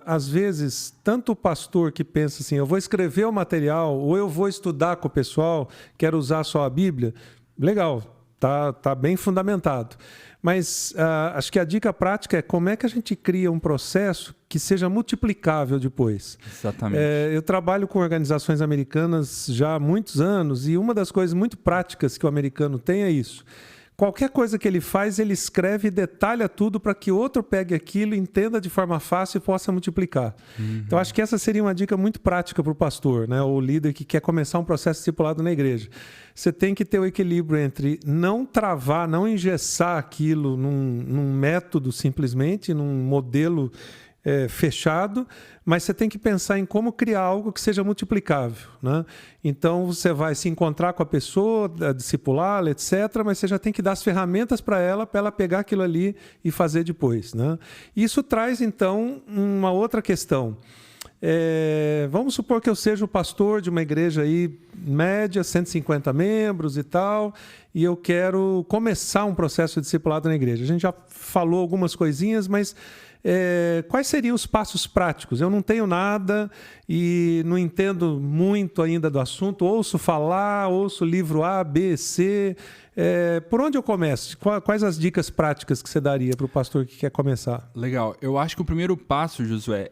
às vezes, tanto o pastor que pensa assim, eu vou escrever o material ou eu vou estudar com o pessoal, quero usar só a Bíblia, legal, tá bem fundamentado. Mas acho que a dica prática é como é que a gente cria um processo que seja multiplicável depois. Exatamente. Eu trabalho com organizações americanas já há muitos anos e uma das coisas muito práticas que o americano tem é isso. Qualquer coisa que ele faz, ele escreve e detalha tudo para que outro pegue aquilo, entenda de forma fácil e possa multiplicar. Então, acho que essa seria uma dica muito prática para o pastor, né? Ou líder que quer começar um processo discipulado na igreja. Você tem que ter o equilíbrio entre não travar, não engessar aquilo num método simplesmente, num modelo fechado, mas você tem que pensar em como criar algo que seja multiplicável, né? Então, você vai se encontrar com a pessoa, discipulá-la, etc., mas você já tem que dar as ferramentas para ela pegar aquilo ali e fazer depois, né? Isso traz, então, uma outra questão. Vamos supor que eu seja o pastor de uma igreja aí, média, 150 membros e tal, e eu quero começar um processo de discipulado na igreja. A gente já falou algumas coisinhas, mas quais seriam os passos práticos? Eu não tenho nada e não entendo muito ainda do assunto, ouço falar, ouço livro A, B, C. Por onde eu começo? Quais as dicas práticas que você daria para o pastor que quer começar? Legal. Eu acho que o primeiro passo, Josué,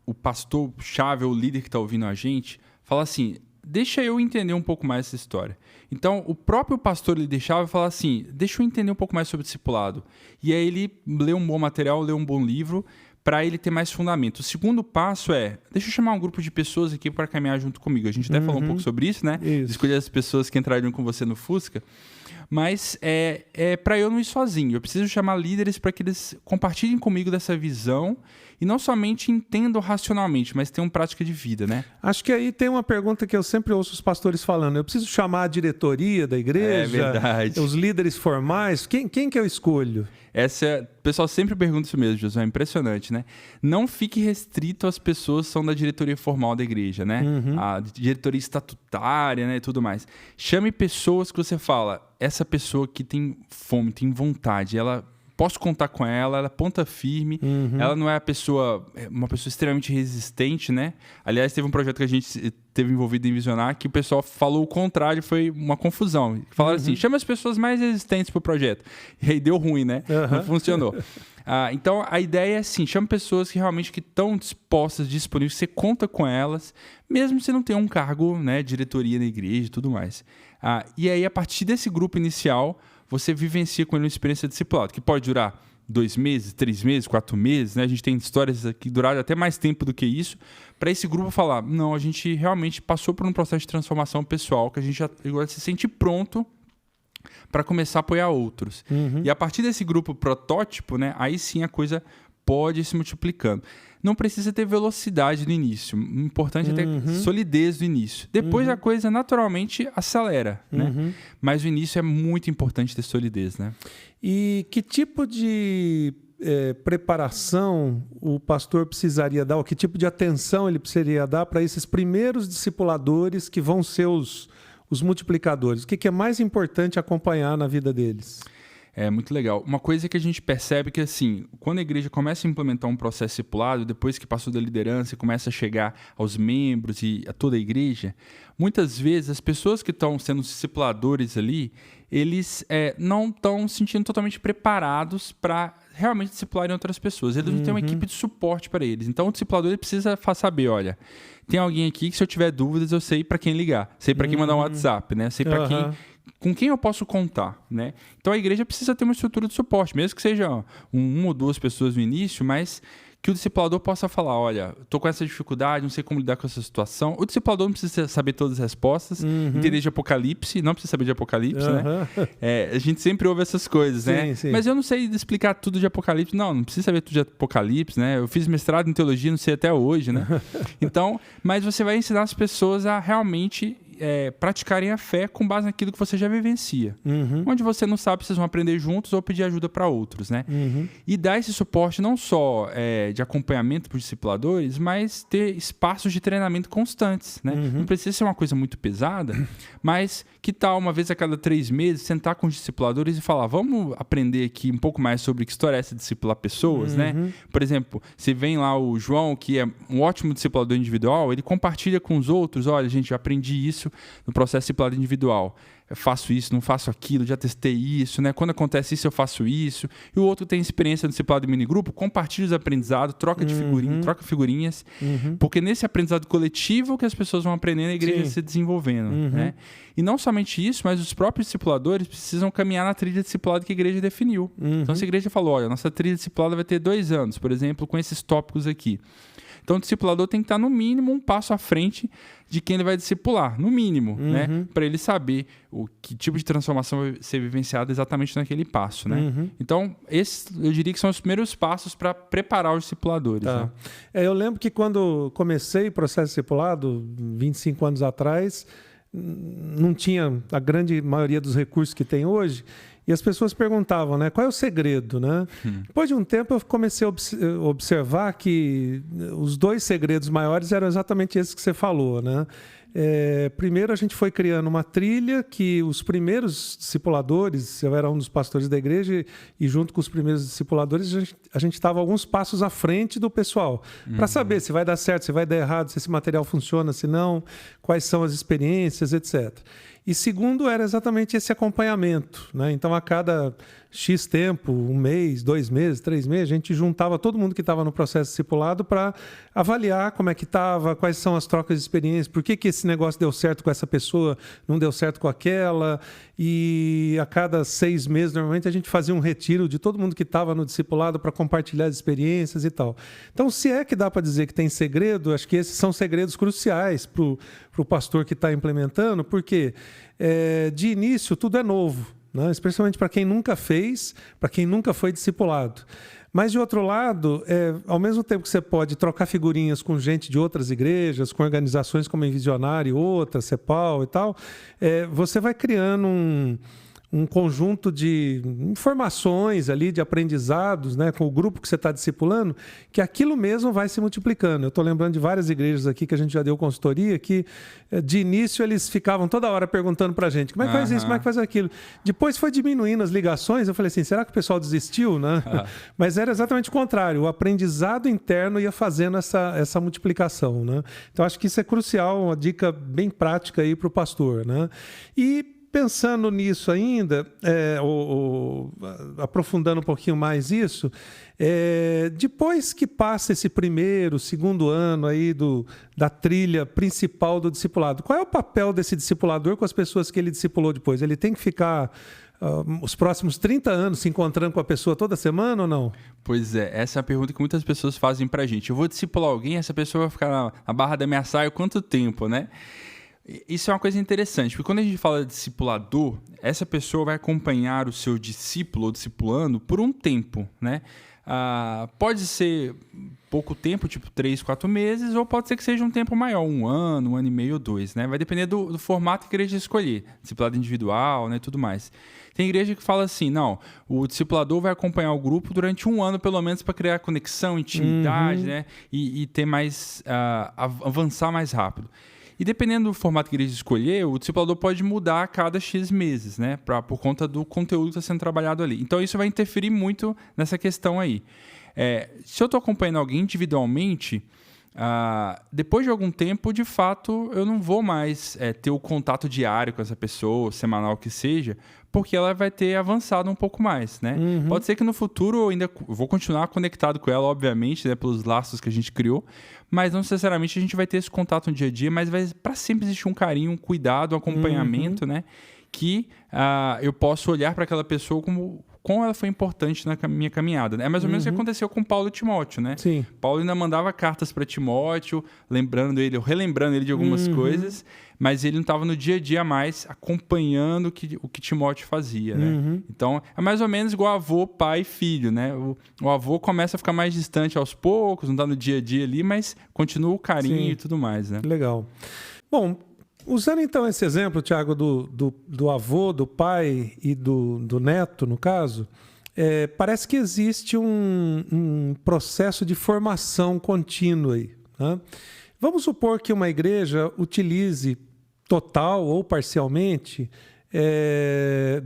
o pastor-chave, o líder que está ouvindo a gente, fala assim, deixa eu entender um pouco mais essa história. Então, o próprio pastor ele deixava e falava assim, deixa eu entender um pouco mais sobre o discipulado. E aí ele lê um bom material, lê um bom livro, para ele ter mais fundamento. O segundo passo deixa eu chamar um grupo de pessoas aqui para caminhar junto comigo. A gente até falou um pouco sobre isso, né? Isso. De escolher as pessoas que entrariam com você no Fusca. Mas para eu não ir sozinho. Eu preciso chamar líderes para que eles compartilhem comigo dessa visão e não somente entendam racionalmente, mas tenham prática de vida, né? Acho que aí tem uma pergunta que eu sempre ouço os pastores falando. Eu preciso chamar a diretoria da igreja? É verdade. Os líderes formais? Quem que eu escolho? O pessoal sempre pergunta isso mesmo, Josué, é impressionante, né? Não fique restrito às pessoas que são da diretoria formal da igreja, né? A diretoria estatutária, né, e tudo mais. Chame pessoas que você fala, essa pessoa que tem fome, tem vontade, ela posso contar com ela, ela é ponta firme, ela não é uma pessoa extremamente resistente, né? Aliás, teve um projeto que a gente teve envolvido em Visionar que o pessoal falou o contrário, foi uma confusão. Falaram assim, chama as pessoas mais resistentes pro projeto. E aí deu ruim, né? Não funcionou. Então, a ideia é assim, chama pessoas que realmente estão dispostas, disponíveis, você conta com elas, mesmo se não tem um cargo, né, diretoria na igreja e tudo mais. E aí, a partir desse grupo inicial, você vivencia com ele uma experiência de discipulado, que pode durar 2 meses, 3 meses, 4 meses, né? A gente tem histórias que duraram até mais tempo do que isso, para esse grupo falar, não, a gente realmente passou por um processo de transformação pessoal, que a gente já agora se sente pronto para começar a apoiar outros. E a partir desse grupo protótipo, né, aí sim a coisa pode ir se multiplicando. Não precisa ter velocidade no início. O importante é ter solidez no início. Depois a coisa naturalmente acelera, né? Mas o início é muito importante ter solidez, né? E que tipo de preparação o pastor precisaria dar, ou que tipo de atenção ele precisaria dar para esses primeiros discipuladores que vão ser os multiplicadores? O que é mais importante acompanhar na vida deles? É muito legal. Uma coisa que a gente percebe que, assim, quando a igreja começa a implementar um processo discipulado, depois que passou da liderança e começa a chegar aos membros e a toda a igreja, muitas vezes as pessoas que estão sendo discipuladores ali, eles não estão se sentindo totalmente preparados para realmente discipularem outras pessoas. Eles não têm uma equipe de suporte para eles. Então, o discipulador ele precisa saber, olha, tem alguém aqui que se eu tiver dúvidas, eu sei para quem ligar, sei para quem mandar um WhatsApp, né? Sei para com quem eu posso contar, né? Então a igreja precisa ter uma estrutura de suporte, mesmo que seja uma ou duas pessoas no início, mas que o discipulador possa falar, olha, estou com essa dificuldade, não sei como lidar com essa situação. O discipulador não precisa saber todas as respostas, entender de Apocalipse, não precisa saber de Apocalipse, né? A gente sempre ouve essas coisas, né? Sim. Mas eu não sei explicar tudo de Apocalipse. Não precisa saber tudo de Apocalipse, né? Eu fiz mestrado em teologia, não sei até hoje, né? Então, mas você vai ensinar as pessoas a realmente praticarem a fé com base naquilo que você já vivencia. Onde você não sabe, vocês vão aprender juntos ou pedir ajuda para outros, né? E dar esse suporte não só de acompanhamento para os discipuladores, mas ter espaços de treinamento constantes, né? Não precisa ser uma coisa muito pesada, mas que tal uma vez a cada 3 meses sentar com os discipuladores e falar, vamos aprender aqui um pouco mais sobre que história é essa de discipular pessoas, né? Por exemplo, se vem lá o João, que é um ótimo discipulador individual, ele compartilha com os outros, olha, gente, eu aprendi isso no processo discipulado individual. Eu faço isso, não faço aquilo, já testei isso, né? Quando acontece isso, eu faço isso. E o outro tem experiência no discipulado de minigrupo, compartilha os aprendizados, troca de troca figurinhas, porque nesse aprendizado coletivo que as pessoas vão aprendendo, a igreja se desenvolvendo, né? E não somente isso, mas os próprios discipuladores precisam caminhar na trilha de discipulado que a igreja definiu. Então, se a igreja falou, olha, nossa trilha de discipulado vai ter 2 anos, por exemplo, com esses tópicos aqui. Então, o discipulador tem que estar, no mínimo, um passo à frente de quem ele vai discipular, no mínimo, né? Para ele saber que tipo de transformação vai ser vivenciada exatamente naquele passo, né? Então, esses, eu diria que são os primeiros passos para preparar os discipuladores. Tá. Né? Eu lembro que quando comecei o processo discipulado, 25 anos atrás, não tinha a grande maioria dos recursos que tem hoje. E as pessoas perguntavam, né, qual é o segredo, né? Depois de um tempo eu comecei a observar que os 2 segredos maiores eram exatamente esses que você falou, né? Primeiro a gente foi criando uma trilha que os primeiros discipuladores, eu era um dos pastores da igreja e junto com os primeiros discipuladores a gente estava alguns passos à frente do pessoal para saber se vai dar certo, se vai dar errado, se esse material funciona, se não, quais são as experiências, etc. E segundo era exatamente esse acompanhamento, né? Então a cada X tempo, 1 mês, 2 meses, 3 meses, a gente juntava todo mundo que estava no processo discipulado para avaliar como é que estava, quais são as trocas de experiência, por que esse negócio deu certo com essa pessoa, não deu certo com aquela. E a cada 6 meses, normalmente, a gente fazia um retiro de todo mundo que estava no discipulado para compartilhar as experiências e tal. Então, se é que dá para dizer que tem segredo, acho que esses são segredos cruciais para o pastor que está implementando, porque de início tudo é novo, né? Especialmente para quem nunca fez, para quem nunca foi discipulado. Mas, de outro lado, ao mesmo tempo que você pode trocar figurinhas com gente de outras igrejas, com organizações como a Visionar e outras, CEPAL e tal, você vai criando um conjunto de informações ali, de aprendizados, né, com o grupo que você está discipulando, que aquilo mesmo vai se multiplicando. Eu estou lembrando de várias igrejas aqui que a gente já deu consultoria, que de início eles ficavam toda hora perguntando para a gente, como é que faz isso, como é que faz aquilo? Depois foi diminuindo as ligações, eu falei assim, será que o pessoal desistiu? Né? Mas era exatamente o contrário, o aprendizado interno ia fazendo essa multiplicação. Né? Então acho que isso é crucial, uma dica bem prática aí para o pastor. Né? E pensando nisso ainda, aprofundando um pouquinho mais isso, depois que passa esse primeiro, segundo ano aí da trilha principal do discipulado, qual é o papel desse discipulador com as pessoas que ele discipulou depois? Ele tem que ficar os próximos 30 anos se encontrando com a pessoa toda semana ou não? Pois é, essa é a pergunta que muitas pessoas fazem pra gente. Eu vou discipular alguém, essa pessoa vai ficar na barra da minha saia quanto tempo, né? Isso é uma coisa interessante, porque quando a gente fala de discipulador, essa pessoa vai acompanhar o seu discípulo ou discipulando por um tempo, né? Pode ser pouco tempo, tipo 3, 4 meses, ou pode ser que seja um tempo maior, 1 ano, 1 ano e meio ou 2, né? Vai depender do formato que a igreja escolher, discipulado individual, né, tudo mais. Tem igreja que fala assim, não, o discipulador vai acompanhar o grupo durante 1 ano, pelo menos, para criar conexão, intimidade, né? E ter mais, avançar mais rápido. E dependendo do formato que a igreja escolher, o discipulador pode mudar a cada X meses, né? Por conta do conteúdo que está sendo trabalhado ali. Então, isso vai interferir muito nessa questão aí. Se eu estou acompanhando alguém individualmente, depois de algum tempo, de fato, eu não vou mais ter o contato diário com essa pessoa, semanal que seja, porque ela vai ter avançado um pouco mais, né? Pode ser que no futuro eu ainda vou continuar conectado com ela, obviamente, né, pelos laços que a gente criou, mas não necessariamente a gente vai ter esse contato no dia a dia, mas vai para sempre existir um carinho, um cuidado, um acompanhamento, né? Que eu posso olhar para aquela pessoa como ela foi importante na minha caminhada. É mais ou menos o que aconteceu com Paulo e Timóteo, né? Sim. Paulo ainda mandava cartas para Timóteo, relembrando ele de algumas coisas, mas ele não estava no dia a dia mais acompanhando o que Timóteo fazia, né? Então, é mais ou menos igual avô, pai e filho, né? O avô começa a ficar mais distante aos poucos, não está no dia a dia ali, mas continua o carinho e tudo mais, né? Legal. Bom, usando então esse exemplo, Tiago, do avô, do pai e do neto, no caso, parece que existe um processo de formação contínua aí. Né? Vamos supor que uma igreja utilize total ou parcialmente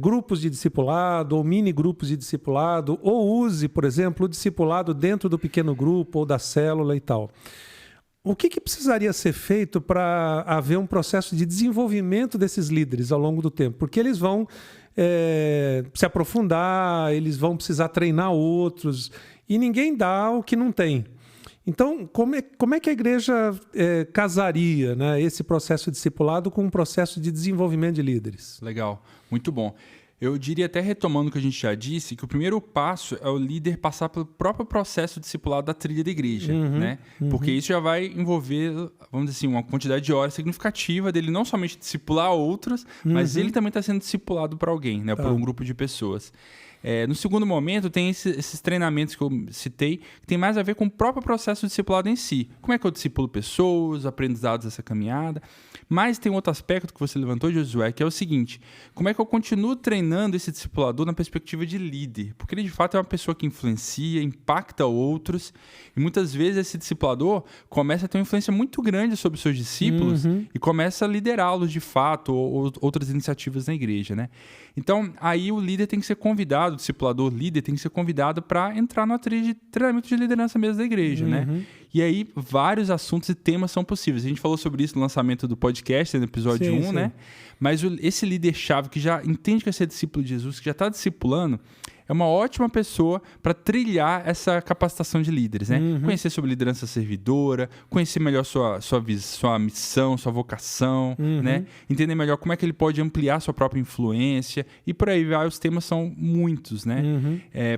grupos de discipulado ou mini grupos de discipulado, ou use, por exemplo, o discipulado dentro do pequeno grupo ou da célula e tal. O que precisaria ser feito para haver um processo de desenvolvimento desses líderes ao longo do tempo? Porque eles vão se aprofundar, eles vão precisar treinar outros, e ninguém dá o que não tem. Então, como é que a igreja casaria, né, esse processo discipulado com um processo de desenvolvimento de líderes? Legal, muito bom. Eu diria, até retomando o que a gente já disse, que o primeiro passo é o líder passar pelo próprio processo discipulado da trilha da igreja, né? Porque isso já vai envolver, vamos dizer assim, uma quantidade de horas significativa dele não somente discipular outros, mas ele também está sendo discipulado por alguém, né? Por um grupo de pessoas. No segundo momento, tem esses treinamentos que eu citei, que tem mais a ver com o próprio processo discipulado em si. Como é que eu discipulo pessoas, aprendizados dessa caminhada. Mas tem outro aspecto que você levantou, Josué, que é o seguinte: como é que eu continuo treinando esse discipulador na perspectiva de líder? Porque ele, de fato, é uma pessoa que influencia, impacta outros, e muitas vezes esse discipulador começa a ter uma influência muito grande sobre os seus discípulos e começa a liderá-los, de fato, ou outras iniciativas na igreja, né? Então, aí o líder tem que ser convidado, o discipulador líder tem que ser convidado para entrar no trilha de treinamento de liderança mesmo da igreja, né? E aí, vários assuntos e temas são possíveis. A gente falou sobre isso no lançamento do podcast, no episódio 1, né? Mas esse líder-chave que já entende que é ser discípulo de Jesus, que já está discipulando, é uma ótima pessoa para trilhar essa capacitação de líderes, né? Conhecer sobre liderança servidora, conhecer melhor sua missão, sua vocação, né? Entender melhor como é que ele pode ampliar sua própria influência, e por aí vai. Os temas são muitos, né?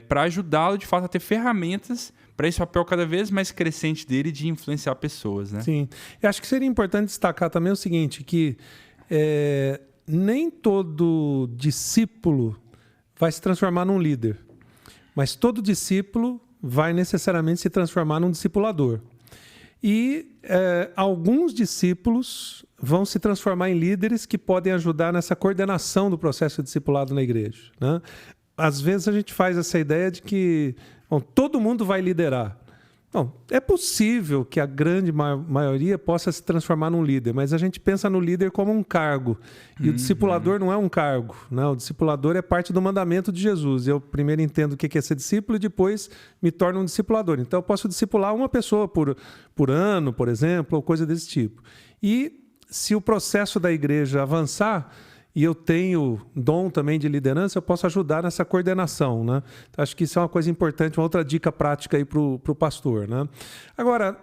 Para ajudá-lo, de fato, a ter ferramentas para esse papel cada vez mais crescente dele de influenciar pessoas, né? Sim. Eu acho que seria importante destacar também o seguinte, que nem todo discípulo vai se transformar num líder, mas todo discípulo vai necessariamente se transformar num discipulador. E alguns discípulos vão se transformar em líderes que podem ajudar nessa coordenação do processo de discipulado na igreja, né? Às vezes a gente faz essa ideia de que todo mundo vai liderar. Não, é possível que a grande maioria possa se transformar num líder, mas a gente pensa no líder como um cargo. E o discipulador não é um cargo, né? O discipulador é parte do mandamento de Jesus. Eu primeiro entendo o que é ser discípulo e depois me torno um discipulador. Então eu posso discipular uma pessoa por ano, por exemplo, ou coisa desse tipo. E se o processo da igreja avançar, e eu tenho dom também de liderança, eu posso ajudar nessa coordenação, né? Então, acho que isso é uma coisa importante, uma outra dica prática aí para o pastor, né? Agora,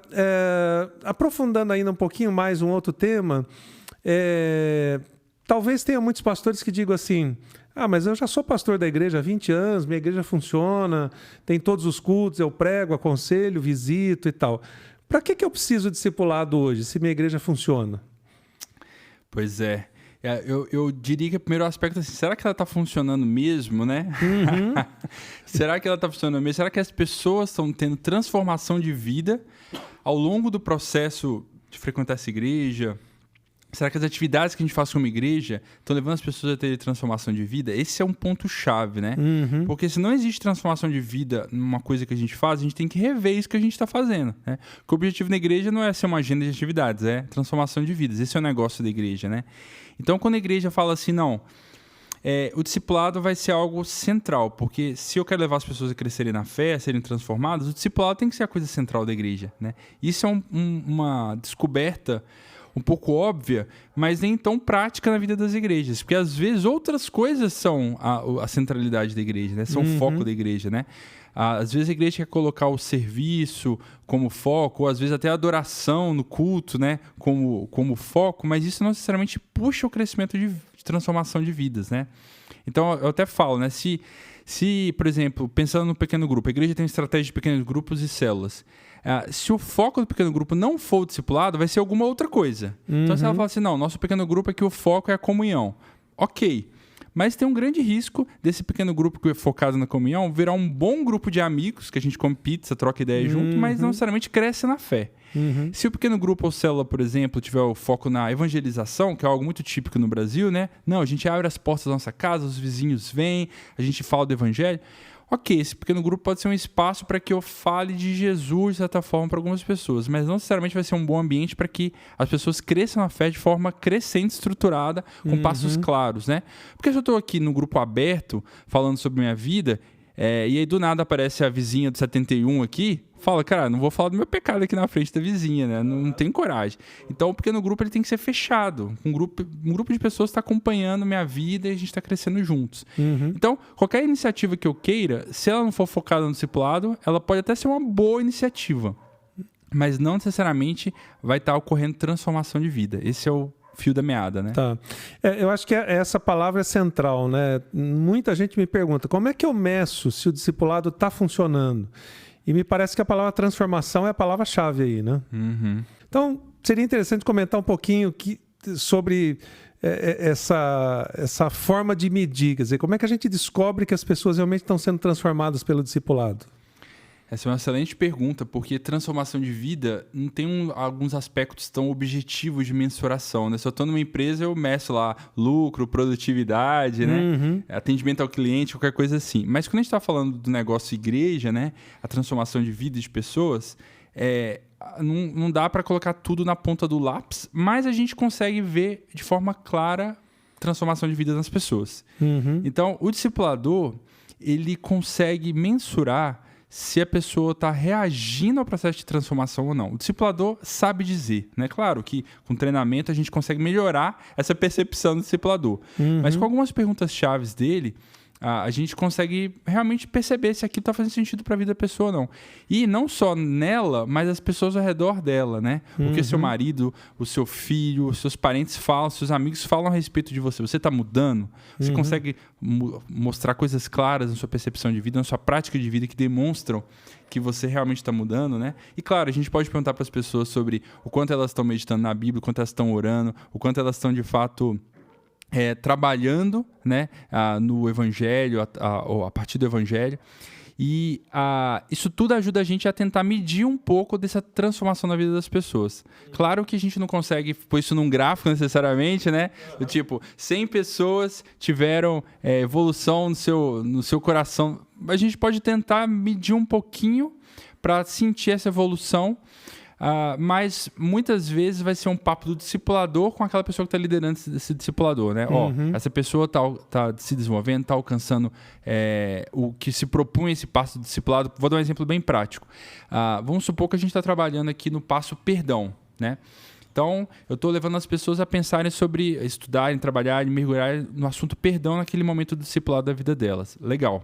aprofundando ainda um pouquinho mais um outro tema, talvez tenha muitos pastores que digam assim: mas eu já sou pastor da igreja há 20 anos, minha igreja funciona, tem todos os cultos, eu prego, aconselho, visito e tal. Para que eu preciso de discipulado hoje, se minha igreja funciona? Pois é. Eu diria que o primeiro aspecto é assim, será que ela está funcionando mesmo, né? Será que ela está funcionando mesmo? Será que as pessoas estão tendo transformação de vida ao longo do processo de frequentar essa igreja? Será que as atividades que a gente faz como igreja estão levando as pessoas a terem transformação de vida? Esse é um ponto-chave, né? Porque se não existe transformação de vida numa coisa que a gente faz, a gente tem que rever isso que a gente está fazendo, né? Porque o objetivo da igreja não é ser uma agenda de atividades, é transformação de vidas. Esse é o negócio da igreja, né? Então, quando a igreja fala assim, não, o discipulado vai ser algo central, porque se eu quero levar as pessoas a crescerem na fé, a serem transformadas, o discipulado tem que ser a coisa central da igreja, né? Isso é uma descoberta um pouco óbvia, mas nem tão prática na vida das igrejas, porque às vezes outras coisas são a centralidade da igreja, né? São o foco da igreja, né? Às vezes a igreja quer colocar o serviço como foco, ou às vezes até a adoração no culto, né? como foco, mas isso não necessariamente puxa o crescimento de transformação de vidas, né? Então eu até falo, né? Se, por exemplo, pensando no pequeno grupo, a igreja tem estratégia de pequenos grupos e células. Se o foco do pequeno grupo não for o discipulado, vai ser alguma outra coisa. Então, se ela fala assim, não, nosso pequeno grupo é que o foco é a comunhão. Ok. Mas tem um grande risco desse pequeno grupo que é focado na comunhão virar um bom grupo de amigos, que a gente come pizza, troca ideia junto, mas não necessariamente cresce na fé. Se o pequeno grupo ou célula, por exemplo, tiver o foco na evangelização, que é algo muito típico no Brasil, né? Não, a gente abre as portas da nossa casa, os vizinhos vêm, a gente fala do evangelho. Ok, esse pequeno grupo pode ser um espaço para que eu fale de Jesus, de certa forma, para algumas pessoas, mas não necessariamente vai ser um bom ambiente para que as pessoas cresçam na fé de forma crescente, estruturada, com passos claros, né? Porque se eu estou aqui no grupo aberto, falando sobre minha vida, e aí do nada aparece a vizinha do 71 aqui, fala, cara, não vou falar do meu pecado aqui na frente da vizinha, né? Não tenho coragem. Então, o pequeno grupo ele tem que ser fechado. Um grupo de pessoas está acompanhando minha vida e a gente está crescendo juntos. Então, qualquer iniciativa que eu queira, se ela não for focada no discipulado, ela pode até ser uma boa iniciativa, mas não necessariamente vai estar ocorrendo transformação de vida. Esse é o fio da meada, né? Tá. Eu acho que essa palavra é central, né? Muita gente me pergunta, como é que eu meço se o discipulado está funcionando? E me parece que a palavra transformação é a palavra-chave aí, né? Então, seria interessante comentar um pouquinho sobre essa forma de medir, quer dizer, como é que a gente descobre que as pessoas realmente estão sendo transformadas pelo discipulado? Essa é uma excelente pergunta, porque transformação de vida não tem alguns aspectos tão objetivos de mensuração, né? Se eu estou numa empresa, eu meço lá lucro, produtividade, né? Atendimento ao cliente, qualquer coisa assim. Mas quando a gente está falando do negócio igreja, né? A transformação de vida de pessoas, não dá para colocar tudo na ponta do lápis, mas a gente consegue ver de forma clara transformação de vida nas pessoas. Então, o discipulador, ele consegue mensurar se a pessoa está reagindo ao processo de transformação ou não. O discipulador sabe dizer, né? Claro que com treinamento a gente consegue melhorar essa percepção do discipulador. Mas com algumas perguntas-chave dele, a gente consegue realmente perceber se aquilo está fazendo sentido para a vida da pessoa ou não. E não só nela, mas as pessoas ao redor dela, né? Porque seu marido, o seu filho, os seus parentes falam, seus amigos falam a respeito de você. Você está mudando? Você consegue mostrar coisas claras na sua percepção de vida, na sua prática de vida que demonstram que você realmente está mudando, né? E claro, a gente pode perguntar para as pessoas sobre o quanto elas estão meditando na Bíblia, o quanto elas estão orando, o quanto elas estão de fato trabalhando, né, no Evangelho, a partir do Evangelho. E isso tudo ajuda a gente a tentar medir um pouco dessa transformação na vida das pessoas. Claro que a gente não consegue pôr isso num gráfico necessariamente, né? Do tipo, 100 pessoas tiveram evolução no seu coração. A gente pode tentar medir um pouquinho para sentir essa evolução, mas muitas vezes vai ser um papo do discipulador com aquela pessoa que está liderando esse discipulador, né? Essa pessoa está se desenvolvendo, está alcançando o que se propunha esse passo do discipulado. Vou dar um exemplo bem prático. Vamos supor que a gente está trabalhando aqui no passo perdão, né? Então, eu estou levando as pessoas a pensarem sobre estudarem, trabalharem, mergulharem no assunto perdão naquele momento do discipulado da vida delas. Legal.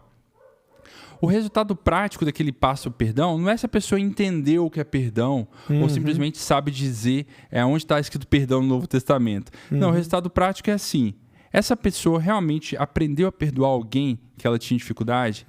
O resultado prático daquele passo perdão não é se a pessoa entendeu o que é perdão ou simplesmente sabe dizer onde está escrito perdão no Novo Testamento. Não, o resultado prático é assim. Essa pessoa realmente aprendeu a perdoar alguém que ela tinha dificuldade?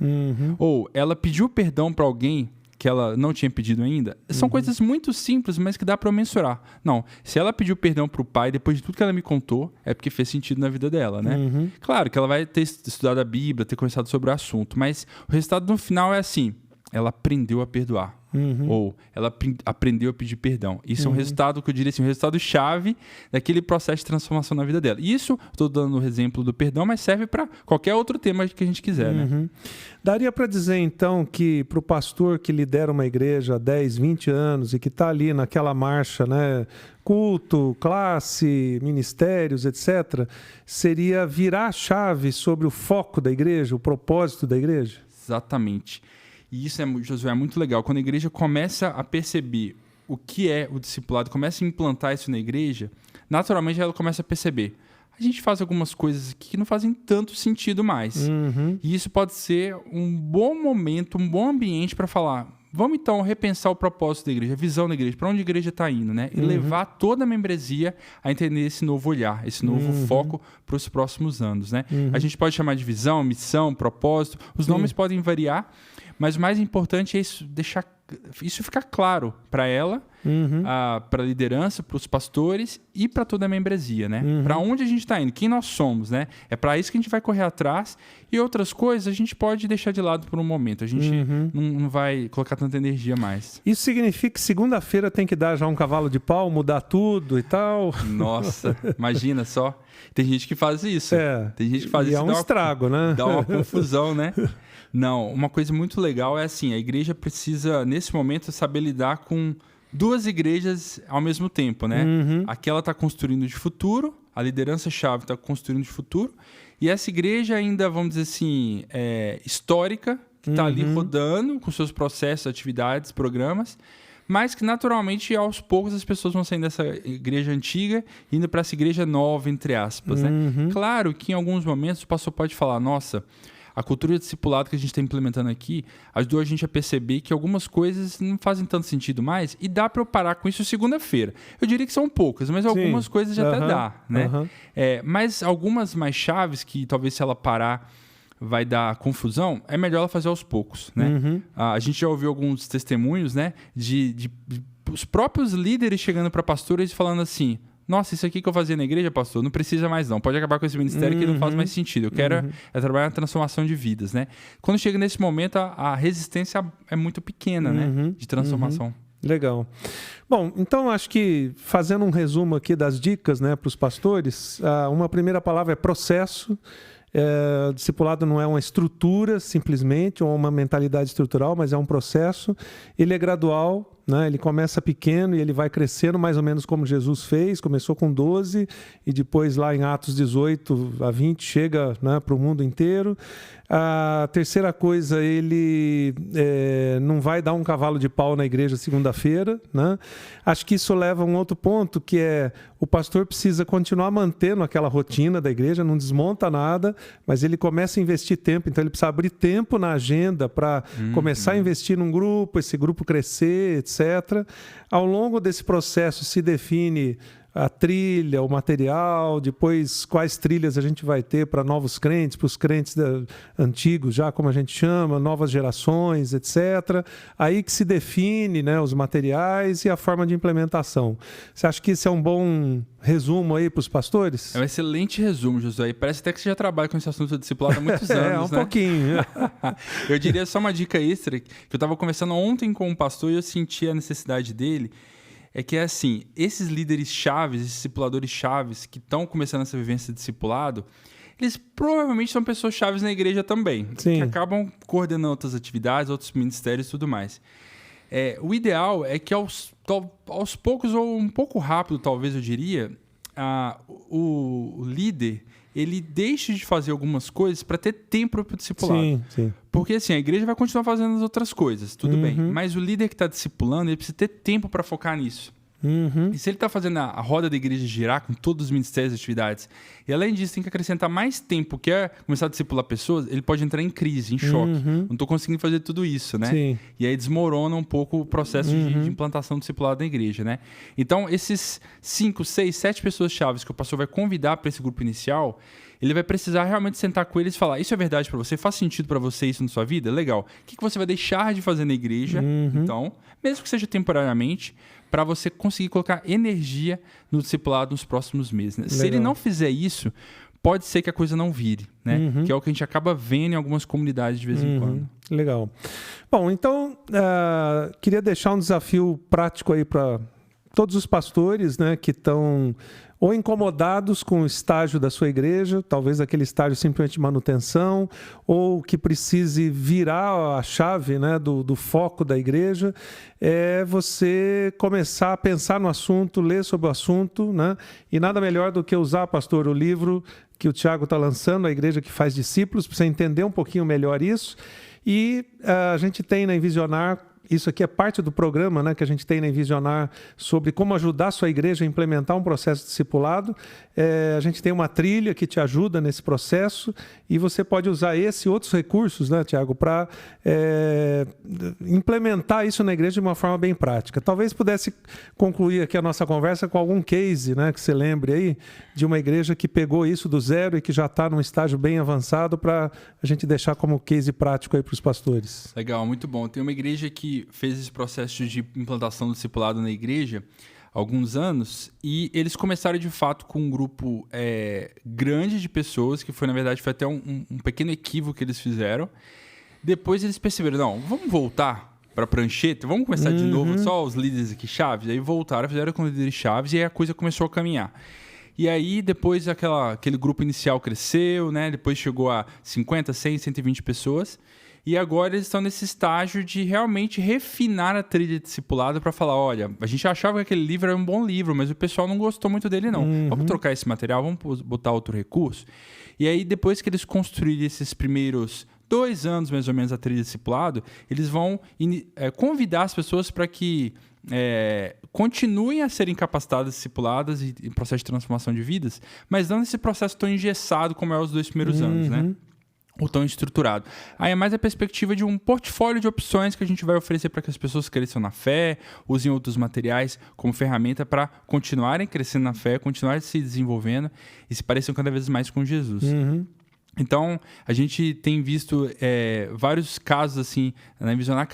Ou ela pediu perdão para alguém que ela não tinha pedido ainda? São coisas muito simples, mas que dá para mensurar. Não, se ela pediu perdão para o pai depois de tudo que ela me contou, é porque fez sentido na vida dela, né? Claro que ela vai ter estudado a Bíblia, ter conversado sobre o assunto, mas o resultado no final é assim: ela aprendeu a perdoar. Ou ela aprendeu a pedir perdão. Isso é um resultado que eu diria assim, um resultado chave daquele processo de transformação na vida dela. Isso, estou dando o exemplo do perdão, mas serve para qualquer outro tema que a gente quiser, né? Daria para dizer, então, que para o pastor que lidera uma igreja há 10, 20 anos e que está ali naquela marcha, né, culto, classe, ministérios, etc., seria virar a chave sobre o foco da igreja, o propósito da igreja? Exatamente. E isso, Josué, é muito legal. Quando a igreja começa a perceber o que é o discipulado, começa a implantar isso na igreja, naturalmente ela começa a perceber: a gente faz algumas coisas aqui que não fazem tanto sentido mais. E isso pode ser um bom momento, um bom ambiente para falar: vamos então repensar o propósito da igreja, a visão da igreja, para onde a igreja está indo, né? E levar toda a membresia a entender esse novo olhar, esse novo foco para os próximos anos, né? A gente pode chamar de visão, missão, propósito, os nomes podem variar, mas o mais importante é isso, deixar isso ficar claro para ela, para a liderança, para os pastores e para toda a membresia, né? Para onde a gente está indo, quem nós somos, né? É para isso que a gente vai correr atrás, e outras coisas a gente pode deixar de lado por um momento. A gente não vai colocar tanta energia mais. Isso significa que segunda-feira tem que dar já um cavalo de pau, mudar tudo e tal? Nossa, imagina só. Tem gente que faz isso. Tem gente que faz isso. É um estrago, né? Dá uma confusão, né? Não, uma coisa muito legal é assim, a igreja precisa, nesse momento, saber lidar com duas igrejas ao mesmo tempo, né? Aquela está construindo de futuro, a liderança-chave está construindo de futuro, e essa igreja ainda, vamos dizer assim, histórica, que está ali rodando com seus processos, atividades, programas, mas que naturalmente, aos poucos, as pessoas vão saindo dessa igreja antiga e indo para essa igreja nova, entre aspas, né? Claro que em alguns momentos o pastor pode falar: nossa, a cultura de discipulado que a gente está implementando aqui ajudou a gente a perceber que algumas coisas não fazem tanto sentido mais, e dá para eu parar com isso segunda-feira. Eu diria que são poucas, mas algumas coisas já até dá, né? Mas algumas mais chaves que talvez, se ela parar, vai dar confusão, é melhor ela fazer aos poucos, né? A gente já ouviu alguns testemunhos, né, de os próprios líderes chegando para pastores e falando assim: nossa, isso aqui que eu fazia na igreja, pastor, não precisa mais não. Pode acabar com esse ministério que não faz mais sentido. Eu quero trabalhar na transformação de vidas, né? Quando chega nesse momento, a resistência é muito pequena, né? De transformação. Legal. Bom, então acho que, fazendo um resumo aqui das dicas, né, para os pastores, uma primeira palavra é processo. O discipulado não é uma estrutura simplesmente, ou uma mentalidade estrutural, mas é um processo. Ele é gradual, né? Ele começa pequeno e ele vai crescendo, mais ou menos como Jesus fez. Começou com 12 e depois, lá em Atos 18 a 20, chega, né, para o mundo inteiro. A terceira coisa, ele não vai dar um cavalo de pau na igreja segunda-feira, né? Acho que isso leva a um outro ponto, que é: o pastor precisa continuar mantendo aquela rotina da igreja, não desmonta nada, mas ele começa a investir tempo, então ele precisa abrir tempo na agenda para começar a investir num grupo, esse grupo crescer, etc. Ao longo desse processo se define a trilha, o material, depois quais trilhas a gente vai ter para novos crentes, para os crentes antigos, já como a gente chama, novas gerações, etc. Aí que se define, né, os materiais e a forma de implementação. Você acha que isso é um bom resumo aí para os pastores? É um excelente resumo, Josué. Parece até que você já trabalha com esse assunto de discipulado há muitos anos, um pouquinho. Eu diria só uma dica extra, que eu estava conversando ontem com um pastor e eu senti a necessidade dele, é que assim, esses líderes chaves, esses discipuladores chaves que estão começando essa vivência de discipulado, eles provavelmente são pessoas chaves na igreja também, Sim. que acabam coordenando outras atividades, outros ministérios e tudo mais. O ideal é que aos poucos, ou um pouco rápido, talvez eu diria, o líder ele deixe de fazer algumas coisas para ter tempo para o discipulado. Sim, sim. Porque assim, a igreja vai continuar fazendo as outras coisas, tudo bem. Mas o líder que está discipulando, ele precisa ter tempo para focar nisso. E se ele está fazendo a roda da igreja girar com todos os ministérios e atividades, e além disso tem que acrescentar mais tempo, que é começar a discipular pessoas, ele pode entrar em crise, em choque. Não estou conseguindo fazer tudo isso, né? Sim. E aí desmorona um pouco o processo de implantação do discipulado da igreja, né? Então, esses 5, 6, 7 pessoas chaves que o pastor vai convidar para esse grupo inicial, ele vai precisar realmente sentar com eles e falar: isso é verdade para você? Faz sentido para você isso na sua vida? Legal. O que você vai deixar de fazer na igreja, então, mesmo que seja temporariamente, para você conseguir colocar energia no discipulado nos próximos meses, né? Se ele não fizer isso, pode ser que a coisa não vire, né? Que é o que a gente acaba vendo em algumas comunidades de vez em quando. Legal. Bom, então, queria deixar um desafio prático aí para todos os pastores, né, que estão ou incomodados com o estágio da sua igreja, talvez aquele estágio simplesmente de manutenção, ou que precise virar a chave, né, do foco da igreja, é você começar a pensar no assunto, ler sobre o assunto, né? E nada melhor do que usar, pastor, o livro que o Tiago está lançando, A Igreja que Faz Discípulos, para você entender um pouquinho melhor isso. E a gente tem na Envisionar, isso aqui é parte do programa, né, que a gente tem na Envisionar sobre como ajudar a sua igreja a implementar um processo discipulado. A gente tem uma trilha que te ajuda nesse processo e você pode usar esse e outros recursos, né, Tiago, para implementar isso na igreja de uma forma bem prática. Talvez pudesse concluir aqui a nossa conversa com algum case, né, que você lembre aí, de uma igreja que pegou isso do zero e que já está num estágio bem avançado, para a gente deixar como case prático aí para os pastores. Legal, muito bom. Tem uma igreja que fez esse processo de implantação do discipulado na igreja há alguns anos e eles começaram de fato com um grupo grande de pessoas, que foi na verdade foi até um pequeno equívoco que eles fizeram. Depois eles perceberam, não, vamos voltar para a prancheta, vamos começar de novo, só os líderes aqui chaves. Aí voltaram, fizeram com os líderes chaves e aí a coisa começou a caminhar. E aí depois aquele grupo inicial cresceu, né? Depois chegou a 50, 100, 120 pessoas. E agora eles estão nesse estágio de realmente refinar a trilha discipulada para falar: olha, a gente achava que aquele livro era um bom livro, mas o pessoal não gostou muito dele, não. Vamos trocar esse material, vamos botar outro recurso. E aí, depois que eles construírem esses primeiros 2 anos, mais ou menos, a trilha discipulado, eles vão convidar as pessoas para que continuem a serem capacitadas, discipuladas e em processo de transformação de vidas, mas não nesse processo tão engessado como é os 2 primeiros anos, né? Ou tão estruturado. Aí é mais a perspectiva de um portfólio de opções que a gente vai oferecer para que as pessoas cresçam na fé, usem outros materiais como ferramenta para continuarem crescendo na fé, continuarem se desenvolvendo e se pareçam cada vez mais com Jesus. Então, a gente tem visto vários casos assim, na Envisionar.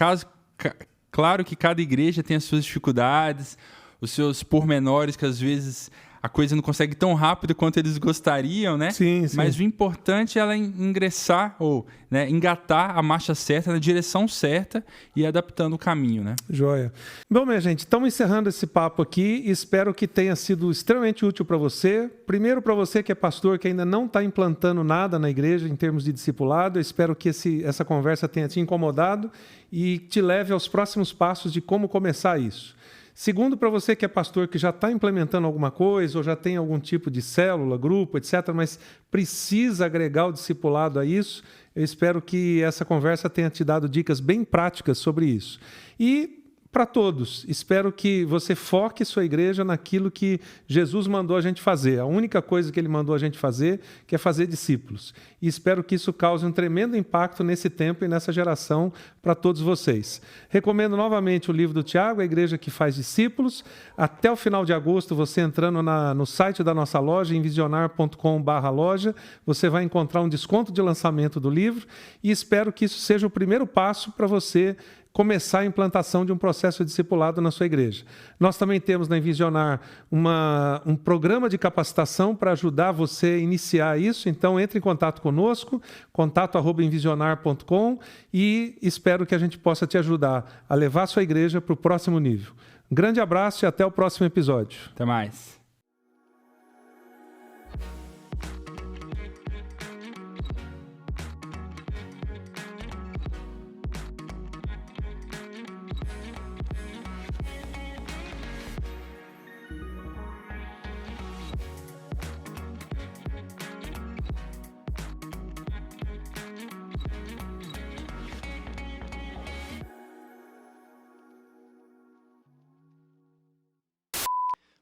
Claro que cada igreja tem as suas dificuldades, os seus pormenores que às vezes a coisa não consegue tão rápido quanto eles gostariam, né? Sim. Mas o importante é ela ingressar ou engatar a marcha certa na direção certa e adaptando o caminho, né? Joia. Bom, minha gente, estamos encerrando esse papo aqui. Espero que tenha sido extremamente útil para você. Primeiro, para você que é pastor, que ainda não está implantando nada na igreja em termos de discipulado. Eu espero que essa conversa tenha te incomodado e te leve aos próximos passos de como começar isso. Segundo, para você que é pastor, que já está implementando alguma coisa ou já tem algum tipo de célula, grupo, etc., mas precisa agregar o discipulado a isso, eu espero que essa conversa tenha te dado dicas bem práticas sobre isso. E para todos. Espero que você foque sua igreja naquilo que Jesus mandou a gente fazer. A única coisa que ele mandou a gente fazer, que é fazer discípulos. E espero que isso cause um tremendo impacto nesse tempo e nessa geração para todos vocês. Recomendo novamente o livro do Tiago, A Igreja que Faz Discípulos. Até o final de agosto, você entrando no site da nossa loja, em visionar.com/loja, você vai encontrar um desconto de lançamento do livro e espero que isso seja o primeiro passo para você começar a implantação de um processo de discipulado na sua igreja. Nós também temos na Envisionar um programa de capacitação para ajudar você a iniciar isso, então entre em contato conosco, contato@envisionar.com, e espero que a gente possa te ajudar a levar a sua igreja para o próximo nível. Um grande abraço e até o próximo episódio. Até mais.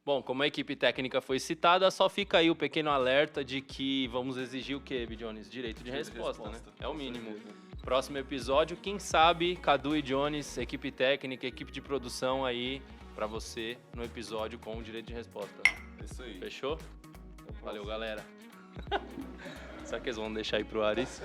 Bom, como a equipe técnica foi citada, só fica aí o pequeno alerta de que vamos exigir o quê, Jones? Direito de resposta, né? É o mínimo. Próximo episódio, quem sabe, Cadu e Jones, equipe técnica, equipe de produção aí pra você no episódio com o direito de resposta. É isso aí. Fechou? Valeu, galera. Será que eles vão deixar aí pro ar isso?